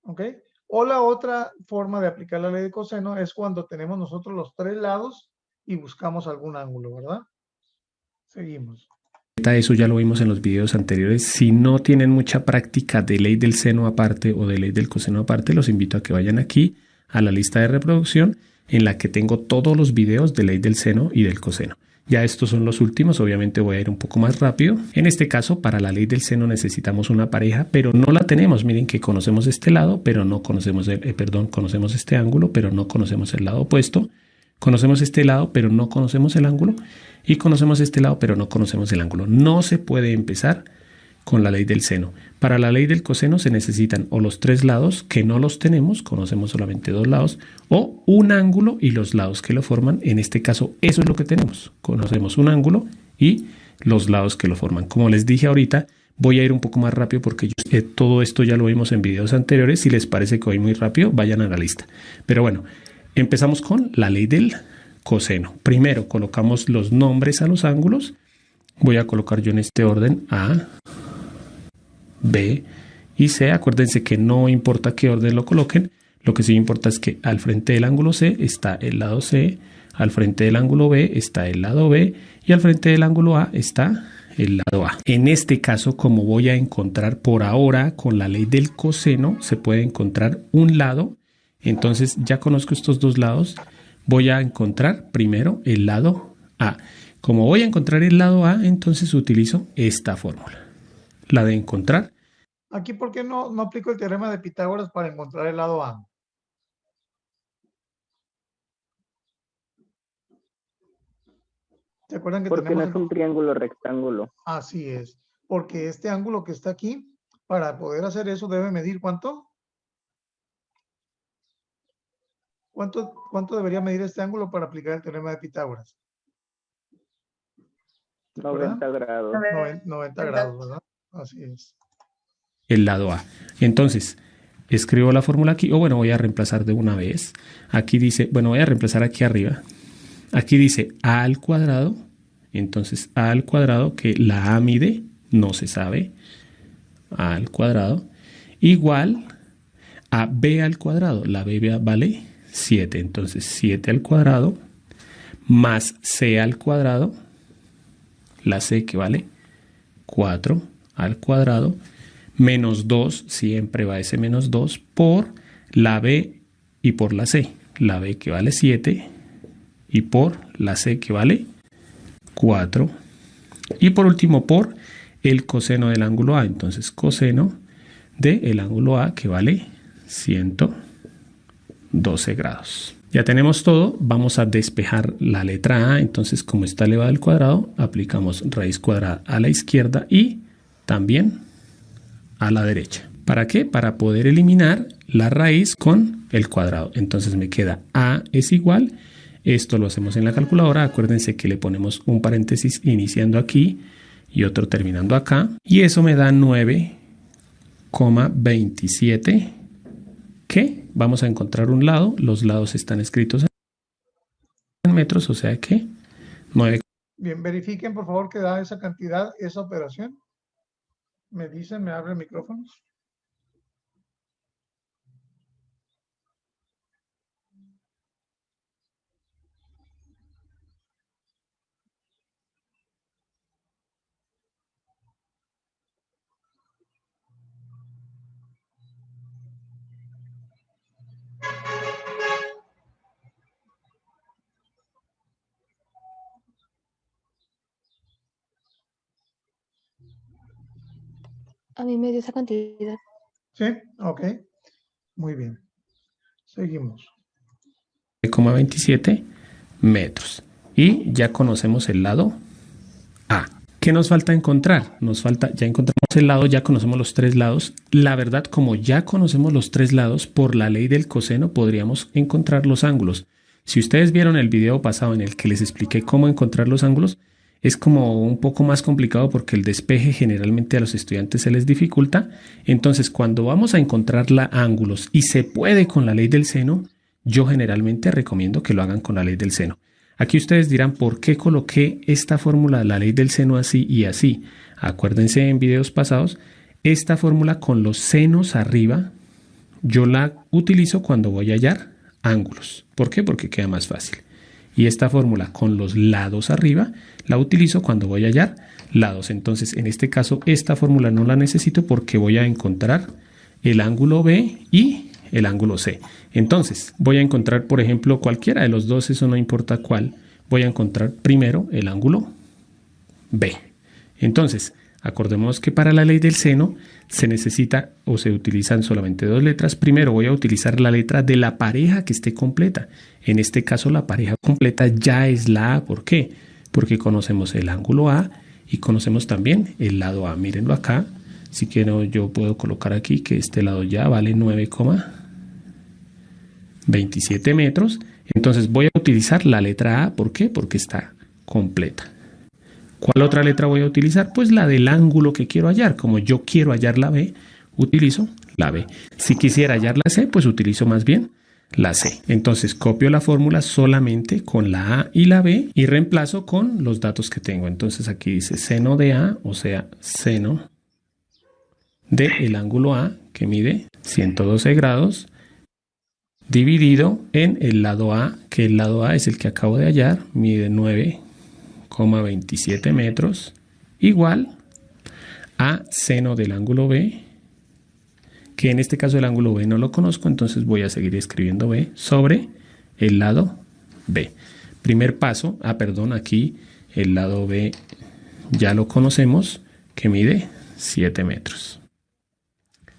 ¿Ok? O la otra forma de aplicar la ley de coseno es cuando tenemos nosotros los tres lados y buscamos algún ángulo, ¿verdad? Seguimos. Eso ya lo vimos en los videos anteriores. Si no tienen mucha práctica de ley del seno aparte o de ley del coseno aparte, los invito a que vayan aquí a la lista de reproducción en la que tengo todos los videos de ley del seno y del coseno. Ya estos son los últimos, obviamente voy a ir un poco más rápido. En este caso, para la ley del seno necesitamos una pareja, pero no la tenemos. Miren que conocemos este lado, pero no conocemos conocemos este ángulo, pero no conocemos el lado opuesto. Conocemos este lado, pero no conocemos el ángulo. Y conocemos este lado, pero no conocemos el ángulo. No se puede empezar con la ley del seno. Para la ley del coseno se necesitan o los tres lados, que no los tenemos, conocemos solamente dos lados, o un ángulo y los lados que lo forman. En este caso, eso es lo que tenemos. Conocemos un ángulo y los lados que lo forman. Como les dije ahorita, voy a ir un poco más rápido porque todo esto ya lo vimos en videos anteriores. Si les parece que voy muy rápido, vayan a la lista. Pero bueno, empezamos con la ley del coseno. Primero colocamos los nombres a los ángulos. Voy a colocar yo en este orden A, B y C. Acuérdense que no importa qué orden lo coloquen. Lo que sí importa es que al frente del ángulo C está el lado C, al frente del ángulo B está el lado B y al frente del ángulo A está el lado A. En este caso, como voy a encontrar por ahora con la ley del coseno, se puede encontrar un lado. Entonces ya conozco estos dos lados. Voy a encontrar primero el lado A. Como voy a encontrar el lado A, entonces utilizo esta fórmula. La de encontrar. Aquí, ¿por qué no aplico el teorema de Pitágoras para encontrar el lado A? ¿Se acuerdan que Porque no tenemos? es un triángulo rectángulo. Así es. Porque este ángulo que está aquí, para poder hacer eso, debe medir ¿cuánto? ¿Cuánto debería medir este ángulo para aplicar el teorema de Pitágoras? 90 grados. 90 grados, ¿verdad? Así es. El lado A. Entonces, escribo la fórmula aquí, o bueno, voy a reemplazar de una vez. Aquí dice, bueno, voy a reemplazar aquí arriba. Aquí dice A al cuadrado. Entonces, A al cuadrado, que la A mide, no se sabe. a al cuadrado, igual a b al cuadrado. La b vale 7, entonces 7 al cuadrado más c al cuadrado, la c que vale 4 al cuadrado, menos 2, siempre va ese menos 2, por la b y por la c. La b que vale 7 y por la c que vale 4. Y por último por el coseno del ángulo A. Entonces coseno del ángulo A que vale 112 grados. Ya tenemos todo. Vamos a despejar la letra A. Entonces como está elevada al cuadrado, aplicamos raíz cuadrada a la izquierda y también a la derecha. ¿Para qué? Para poder eliminar la raíz con el cuadrado. Entonces me queda A es igual. Esto lo hacemos en la calculadora. Acuérdense que le ponemos un paréntesis iniciando aquí y otro terminando acá. Y eso me da 9,27. ¿Qué? Vamos a encontrar un lado. Los lados están escritos en metros, o sea que 9. Bien, verifiquen por favor que da esa cantidad, esa operación. Me dicen, me abre el micrófono. A mí me dio esa cantidad. Sí, ok. Muy bien. Seguimos. 9,27 metros. Y ya conocemos el lado A. ¿Qué nos falta encontrar? Ya encontramos el lado, ya conocemos los tres lados. La verdad, como ya conocemos los tres lados, por la ley del coseno podríamos encontrar los ángulos. Si ustedes vieron el video pasado en el que les expliqué cómo encontrar los ángulos, es como un poco más complicado porque el despeje generalmente a los estudiantes se les dificulta. Entonces, cuando vamos a encontrar ángulos y se puede con la ley del seno, yo generalmente recomiendo que lo hagan con la ley del seno. Aquí ustedes dirán, ¿por qué coloqué esta fórmula, la ley del seno así y así? Acuérdense en videos pasados, esta fórmula con los senos arriba, yo la utilizo cuando voy a hallar ángulos. ¿Por qué? Porque queda más fácil. Y esta fórmula con los lados arriba la utilizo cuando voy a hallar lados. Entonces, en este caso, esta fórmula no la necesito porque voy a encontrar el ángulo B y el ángulo C. Entonces, voy a encontrar, por ejemplo, cualquiera de los dos, eso no importa cuál. Voy a encontrar primero el ángulo B. Entonces, acordemos que para la ley del seno se necesita o se utilizan solamente dos letras. Primero voy a utilizar la letra de la pareja que esté completa. En este caso la pareja completa ya es la A. ¿Por qué? Porque conocemos el ángulo A y conocemos también el lado A. Mírenlo acá. Si quiero yo puedo colocar aquí que este lado ya vale 9,27 metros. Entonces voy a utilizar la letra A. ¿Por qué? Porque está completa. ¿Cuál otra letra voy a utilizar? Pues la del ángulo que quiero hallar. Como yo quiero hallar la B, utilizo la B. Si quisiera hallar la C, pues utilizo más bien la C. Entonces copio la fórmula solamente con la A y la B y reemplazo con los datos que tengo. Entonces aquí dice seno de A, o sea, seno del ángulo A, que mide 112 grados, dividido en el lado A, que el lado A es el que acabo de hallar, mide 9,27 metros, igual a seno del ángulo B, que en este caso el ángulo B no lo conozco, entonces voy a seguir escribiendo B sobre el lado B. Primer paso, aquí el lado B ya lo conocemos, que mide 7 metros.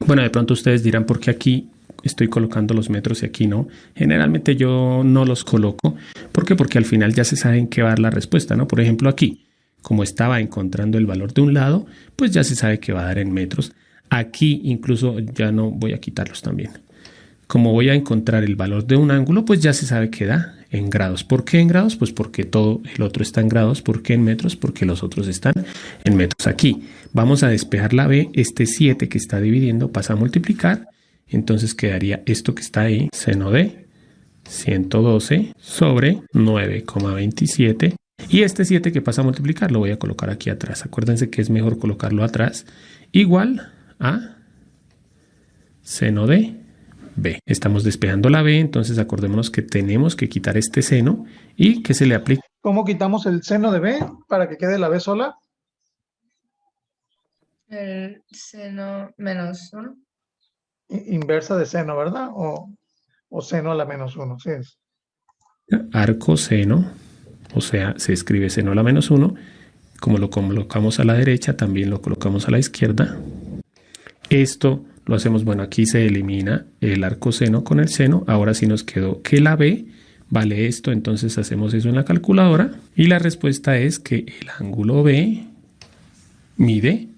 Bueno, de pronto ustedes dirán, ¿por qué aquí estoy colocando los metros y aquí no? Generalmente yo no los coloco. ¿Por qué? Porque al final ya se sabe en qué va a dar la respuesta, ¿no? Por ejemplo, aquí, como estaba encontrando el valor de un lado, pues ya se sabe que va a dar en metros. Aquí incluso ya no voy a quitarlos también. Como voy a encontrar el valor de un ángulo, pues ya se sabe que da en grados. ¿Por qué en grados? Pues porque todo el otro está en grados. ¿Por qué en metros? Porque los otros están en metros. Aquí vamos a despejar la B. Este 7 que está dividiendo pasa a multiplicar. Entonces quedaría esto que está ahí, seno de 112 sobre 9,27. Y este 7 que pasa a multiplicar lo voy a colocar aquí atrás. Acuérdense que es mejor colocarlo atrás. Igual a seno de B. Estamos despejando la B, entonces acordémonos que tenemos que quitar este seno y que se le aplica. ¿Cómo quitamos el seno de B para que quede la B sola? El seno menos 1. Inversa de seno, ¿verdad? O seno a la menos 1, sí es. Arco seno, o sea, se escribe seno a la menos 1. Como lo colocamos a la derecha, también lo colocamos a la izquierda. Esto lo hacemos, bueno, aquí se elimina el arco seno con el seno. Ahora sí nos quedó que la B vale esto, entonces hacemos eso en la calculadora. Y la respuesta es que el ángulo B mide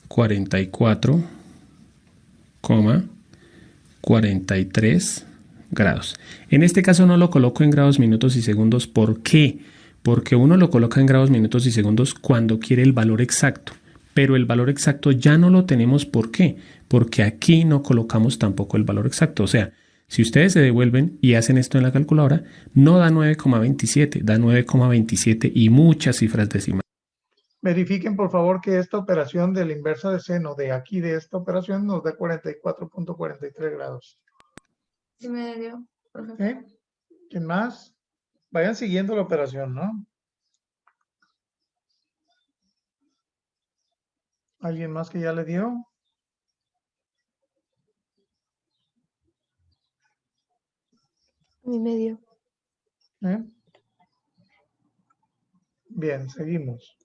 44,43 grados. En este caso no lo coloco en grados, minutos y segundos. ¿Por qué? Porque uno lo coloca en grados, minutos y segundos cuando quiere el valor exacto. Pero el valor exacto ya no lo tenemos. ¿Por qué? Porque aquí no colocamos tampoco el valor exacto. O sea, si ustedes se devuelven y hacen esto en la calculadora, no da 9,27, da 9,27 y muchas cifras decimales. Verifiquen, por favor, que esta operación de la inversa de seno de aquí, de esta operación, nos da 44.43 grados. Sí me dio, profe. ¿Sí? ¿Quién más? Vayan siguiendo la operación, ¿no? ¿Alguien más que ya le dio? Mi medio. ¿Eh? Bien, seguimos.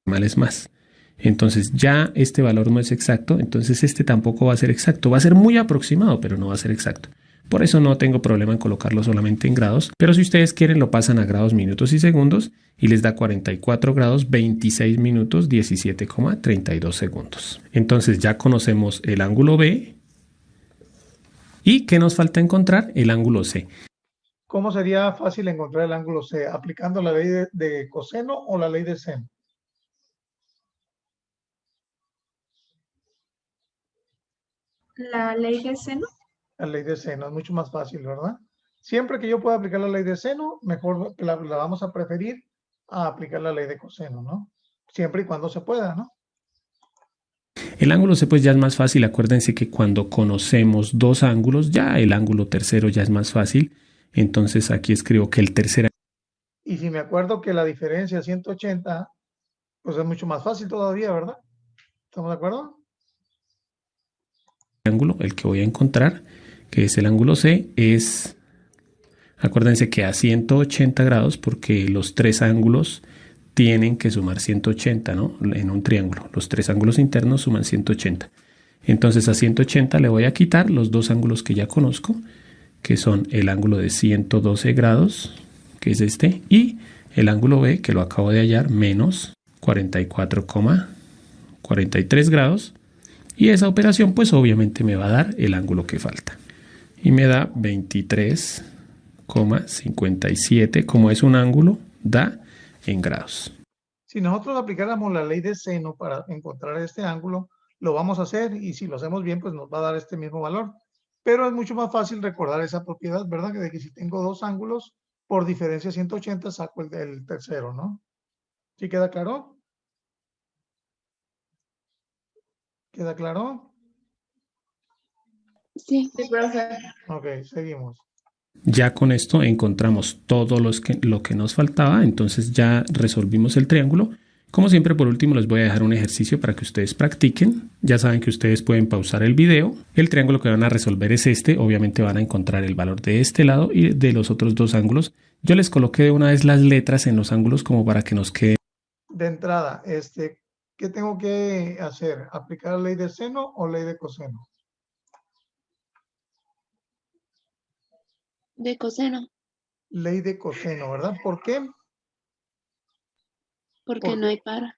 Más. Entonces ya este valor no es exacto, entonces este tampoco va a ser exacto. Va a ser muy aproximado, pero no va a ser exacto. Por eso no tengo problema en colocarlo solamente en grados, pero si ustedes quieren lo pasan a grados, minutos y segundos y les da 44 grados, 26 minutos, 17,32 segundos. Entonces ya conocemos el ángulo B y ¿qué nos falta encontrar? El ángulo C. ¿Cómo sería fácil encontrar el ángulo C? ¿Aplicando la ley de coseno o la ley de seno? La ley de seno. La ley de seno es mucho más fácil, ¿verdad? Siempre que yo pueda aplicar la ley de seno, mejor la vamos a preferir a aplicar la ley de coseno, ¿no? Siempre y cuando se pueda, ¿no? El ángulo C pues ya es más fácil. Acuérdense que cuando conocemos dos ángulos, ya el ángulo tercero ya es más fácil. Entonces aquí escribo que el tercer Y si me acuerdo que la diferencia es 180, pues es mucho más fácil todavía, ¿verdad? ¿Estamos de acuerdo? ángulo, el que voy a encontrar, que es el ángulo C, es, acuérdense que a 180 grados, porque los tres ángulos tienen que sumar 180, ¿no? En un triángulo, los tres ángulos internos suman 180. Entonces a 180 le voy a quitar los dos ángulos que ya conozco, que son el ángulo de 112 grados, que es este, y el ángulo B, que lo acabo de hallar, menos 44,43 grados. Y esa operación pues obviamente me va a dar el ángulo que falta. Y me da 23,57. Como es un ángulo, da en grados. Si nosotros aplicáramos la ley de seno para encontrar este ángulo, lo vamos a hacer y si lo hacemos bien, pues nos va a dar este mismo valor. Pero es mucho más fácil recordar esa propiedad, ¿verdad? De que si tengo dos ángulos, por diferencia 180 saco el tercero, ¿no? ¿Sí queda claro? ¿Queda claro? Sí. Sí, profe. Ok, seguimos. Ya con esto encontramos todo lo que nos faltaba, entonces ya resolvimos el triángulo. Como siempre, por último les voy a dejar un ejercicio para que ustedes practiquen. Ya saben que ustedes pueden pausar el video. El triángulo que van a resolver es este. Obviamente van a encontrar el valor de este lado y de los otros dos ángulos. Yo les coloqué de una vez las letras en los ángulos como para que nos quede. De entrada, ¿qué tengo que hacer? ¿Aplicar la ley de seno o ley de coseno? De coseno, Ley de coseno, ¿verdad? ¿Por qué? porque ¿Por no qué? hay para.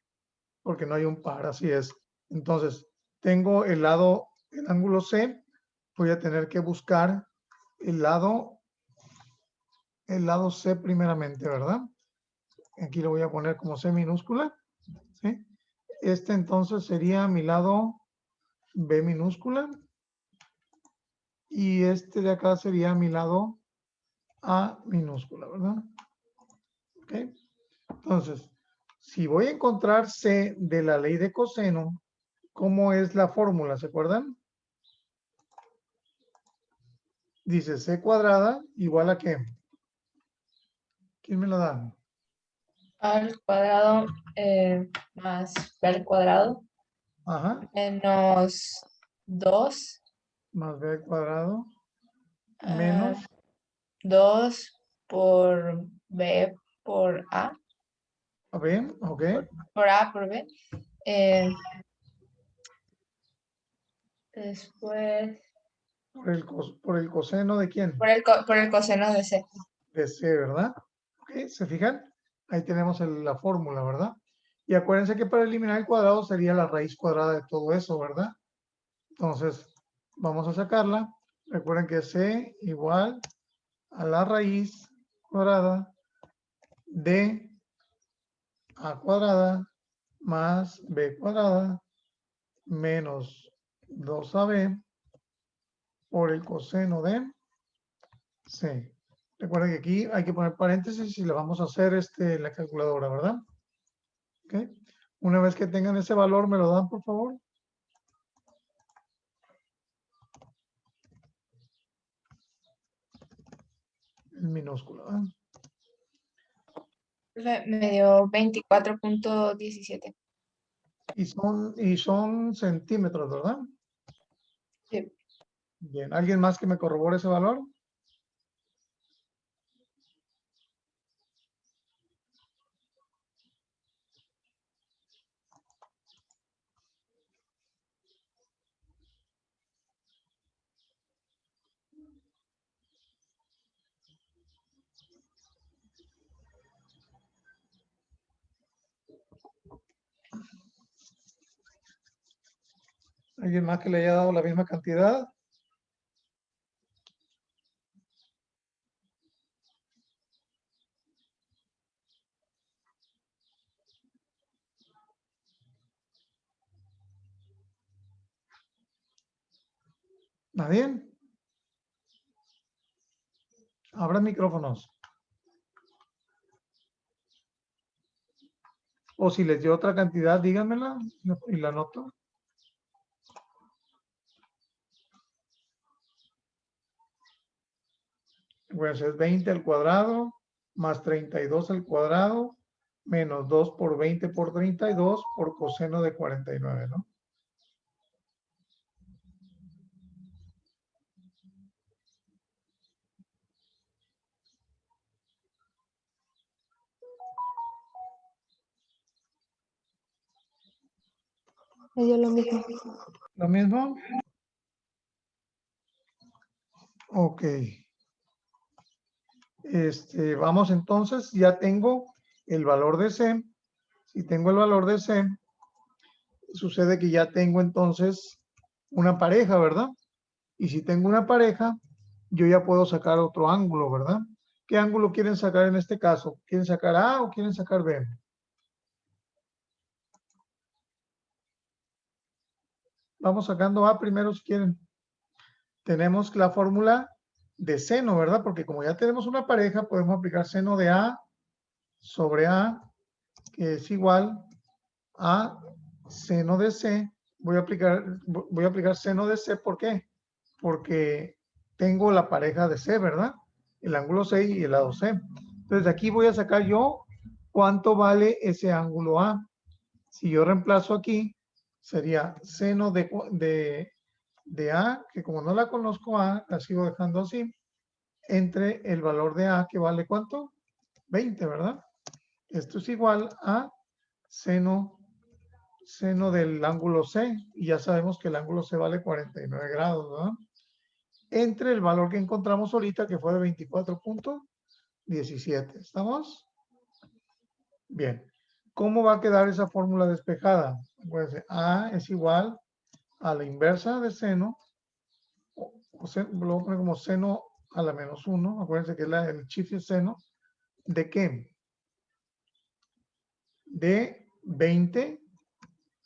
Porque no hay un par, así es. Entonces, tengo el ángulo C, voy a tener que buscar el lado C primeramente, ¿verdad? Aquí lo voy a poner como C minúscula, ¿sí? Este entonces sería mi lado B minúscula y este de acá sería mi lado A minúscula, ¿verdad? ¿Ok? Entonces, si voy a encontrar C de la ley de coseno, ¿Cómo es la fórmula? ¿Se acuerdan? Dice C cuadrada igual a ¿qué? ¿Quién me lo da? A al cuadrado más b al cuadrado Ajá, menos 2 más B al cuadrado menos 2 por b por a, B, ok, por a por b. Después por el coseno de quién? por el coseno de c. De C, ¿verdad? Ok, ¿se fijan? Ahí tenemos la fórmula, ¿verdad? Y acuérdense que para eliminar el cuadrado sería la raíz cuadrada de todo eso, ¿verdad? Entonces, vamos a sacarla. Recuerden que C igual a la raíz cuadrada de A cuadrada más B cuadrada menos 2AB por el coseno de C. Recuerden que aquí hay que poner paréntesis y le vamos a hacer en la calculadora, ¿verdad? ¿Ok? Una vez que tengan ese valor, ¿me lo dan, por favor? En minúscula, ¿verdad? Me dio 24.17. Y son centímetros, ¿verdad? Sí. Bien, ¿alguien más que me corrobore ese valor? ¿Alguien más que le haya dado la misma cantidad? ¿Nadie? Abran micrófonos. O si les dio otra cantidad, díganmela y la anoto. Pues es 20 al cuadrado más 32 al cuadrado menos 2 por 20 por 32 por coseno de 49, ¿no? Me dio lo mismo. ¿Lo mismo? Ok. Vamos entonces, ya tengo el valor de C. Si tengo el valor de C, sucede que ya tengo entonces una pareja, ¿verdad? Y si tengo una pareja, yo ya puedo sacar otro ángulo, ¿verdad? ¿Qué ángulo quieren sacar en este caso? ¿Quieren sacar A o quieren sacar B? Vamos sacando A primero si quieren. Tenemos la fórmula de seno, ¿verdad? Porque como ya tenemos una pareja, podemos aplicar seno de A sobre A, que es igual a seno de C. Voy a aplicar seno de C, ¿por qué? Porque tengo la pareja de C, ¿verdad? El ángulo C y el lado C. Entonces de aquí voy a sacar yo cuánto vale ese ángulo A. Si yo reemplazo aquí, sería seno de A, que como no la conozco A, la sigo dejando así, entre el valor de A, que vale ¿cuánto? 20, ¿verdad? Esto es igual a seno del ángulo C, y ya sabemos que el ángulo C vale 49 grados, ¿verdad? Entre el valor que encontramos ahorita, que fue de 24.17. ¿Estamos? Bien. ¿Cómo va a quedar esa fórmula despejada? Acuérdense, A es igual a la inversa de seno, lo voy a poner como seno a la menos 1. Acuérdense que es el chifre seno. ¿De qué? De 20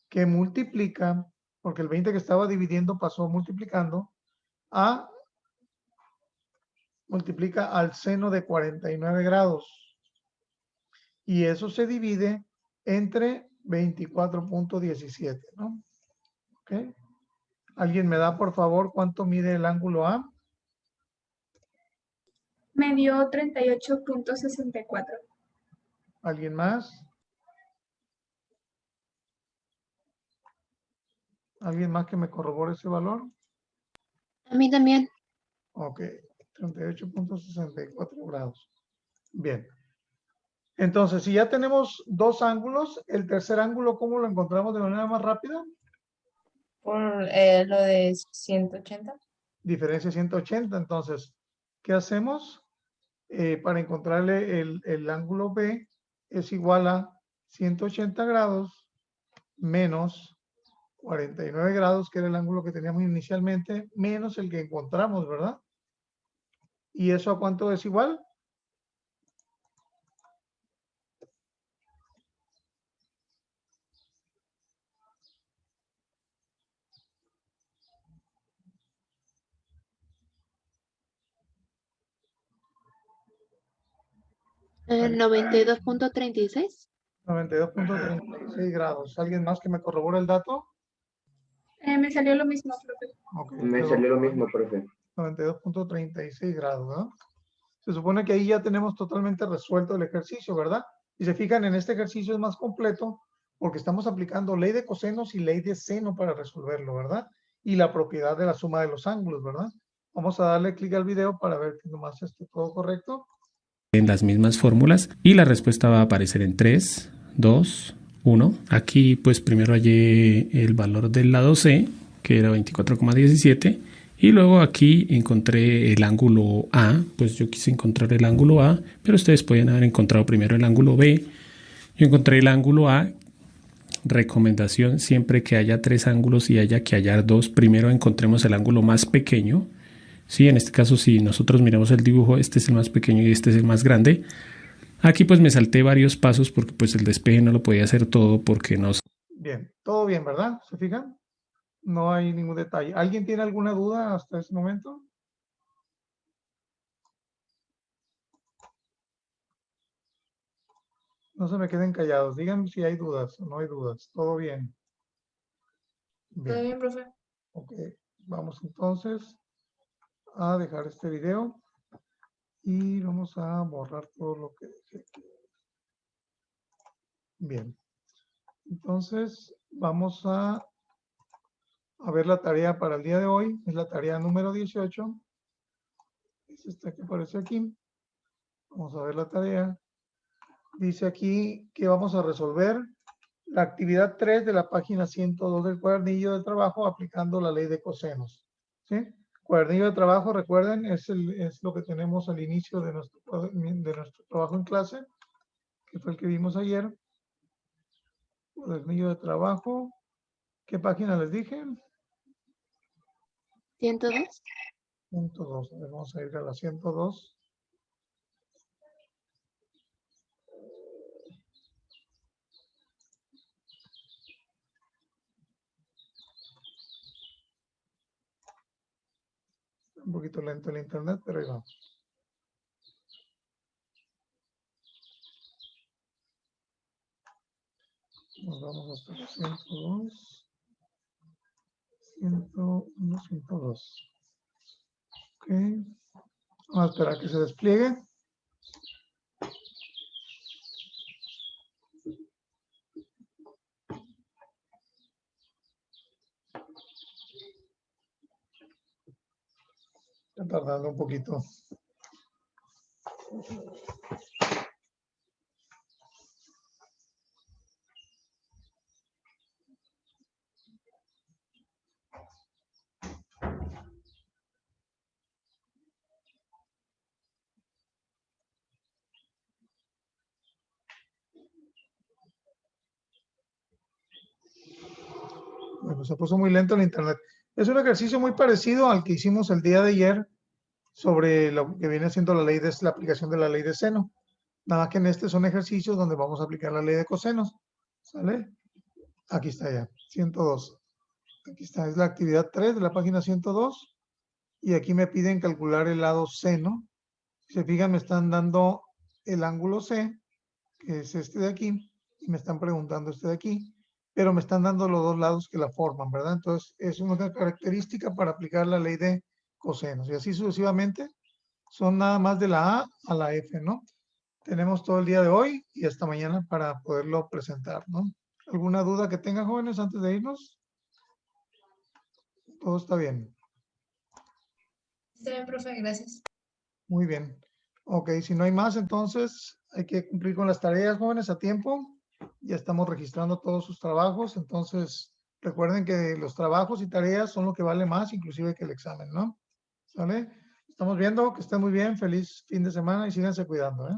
que multiplica, porque el 20 que estaba dividiendo pasó multiplicando, multiplica al seno de 49 grados. Y eso se divide entre 24.17, ¿no? ¿Ok? ¿Alguien me da, por favor, cuánto mide el ángulo A? Me dio 38.64. ¿Alguien más? ¿Alguien más que me corrobore ese valor? A mí también. Ok, 38.64 grados. Bien. Entonces, si ya tenemos dos ángulos, el tercer ángulo, ¿cómo lo encontramos de manera más rápida? Por lo de 180. Diferencia 180. Entonces, ¿qué hacemos? Para encontrarle el ángulo B es igual a 180 grados menos 49 grados, que era el ángulo que teníamos inicialmente, menos el que encontramos, ¿verdad? ¿Y eso a cuánto es igual? Eh, 92.36. 92.36 grados. ¿Alguien más que me corrobore el dato? Me salió lo mismo, profe. Ok, Me quedó salió lo mismo, profe. 92.36 grados, ¿verdad? Se supone que ahí ya tenemos totalmente resuelto el ejercicio, ¿verdad? Y se fijan, en este ejercicio es más completo porque estamos aplicando ley de cosenos y ley de seno para resolverlo, ¿verdad? Y la propiedad de la suma de los ángulos, ¿verdad? Vamos a darle clic al video para ver que nomás esté todo correcto. En las mismas fórmulas y la respuesta va a aparecer en 3, 2, 1. Aquí pues primero hallé el valor del lado C, que era 24,17, y luego aquí encontré el ángulo A. Pues yo quise encontrar el ángulo A, pero ustedes podían haber encontrado primero el ángulo B. Yo encontré el ángulo A. Recomendación: siempre que haya tres ángulos y haya que hallar dos, primero encontremos el ángulo más pequeño. Sí, en este caso, si nosotros miramos el dibujo, este es el más pequeño y este es el más grande. Aquí pues me salté varios pasos porque pues el despeje no lo podía hacer todo porque no. Bien, todo bien, ¿verdad? ¿Se fijan? No hay ningún detalle. ¿Alguien tiene alguna duda hasta ese momento? No se me queden callados. Díganme si hay dudas o no hay dudas. Todo bien. ¿Todo bien, profe? Ok, vamos entonces a dejar este video y vamos a borrar todo lo que dejé aquí. Bien, entonces vamos a ver la tarea para el día de hoy. Es la tarea número 18. Es esta que aparece aquí. Vamos a ver la tarea. Dice aquí que vamos a resolver la actividad 3 de la página 102 del cuadernillo de trabajo aplicando la ley de cosenos. ¿Sí? Cuadernillo de trabajo, recuerden, es lo que tenemos al inicio de nuestro trabajo en clase, que fue el que vimos ayer. Cuadernillo de trabajo. ¿Qué página les dije? 102. 102. Vamos a ir a la 102. Un poquito lento el internet, pero ahí vamos. Nos vamos hasta la 102. 101, 102. Ok. Vamos a esperar a que se despliegue. Está tardando un poquito. Bueno, se puso muy lento el internet. Es un ejercicio muy parecido al que hicimos el día de ayer sobre lo que viene siendo la aplicación de la ley de seno. Nada más que en este son ejercicios donde vamos a aplicar la ley de cosenos. ¿Sale? Aquí está ya, 102. Aquí está, es la actividad 3 de la página 102. Y aquí me piden calcular el lado seno. Si se fijan, me están dando el ángulo C, que es este de aquí, y me están preguntando este de aquí. pero me están dando los dos lados que la forman, ¿verdad? Entonces, es una característica para aplicar la ley de cosenos. Y así sucesivamente, son nada más de la A a la F, ¿no? Tenemos todo el día de hoy y hasta mañana para poderlo presentar, ¿no? ¿Alguna duda que tengan, jóvenes, antes de irnos? Todo está bien. Está bien, profe, gracias. Muy bien. Ok, si no hay más, entonces hay que cumplir con las tareas, jóvenes, a tiempo. Ya estamos registrando todos sus trabajos, entonces recuerden que los trabajos y tareas son lo que vale más, inclusive que el examen, ¿no? ¿Sale? Estamos viendo que estén muy bien. Feliz fin de semana y síganse cuidando, ¿eh?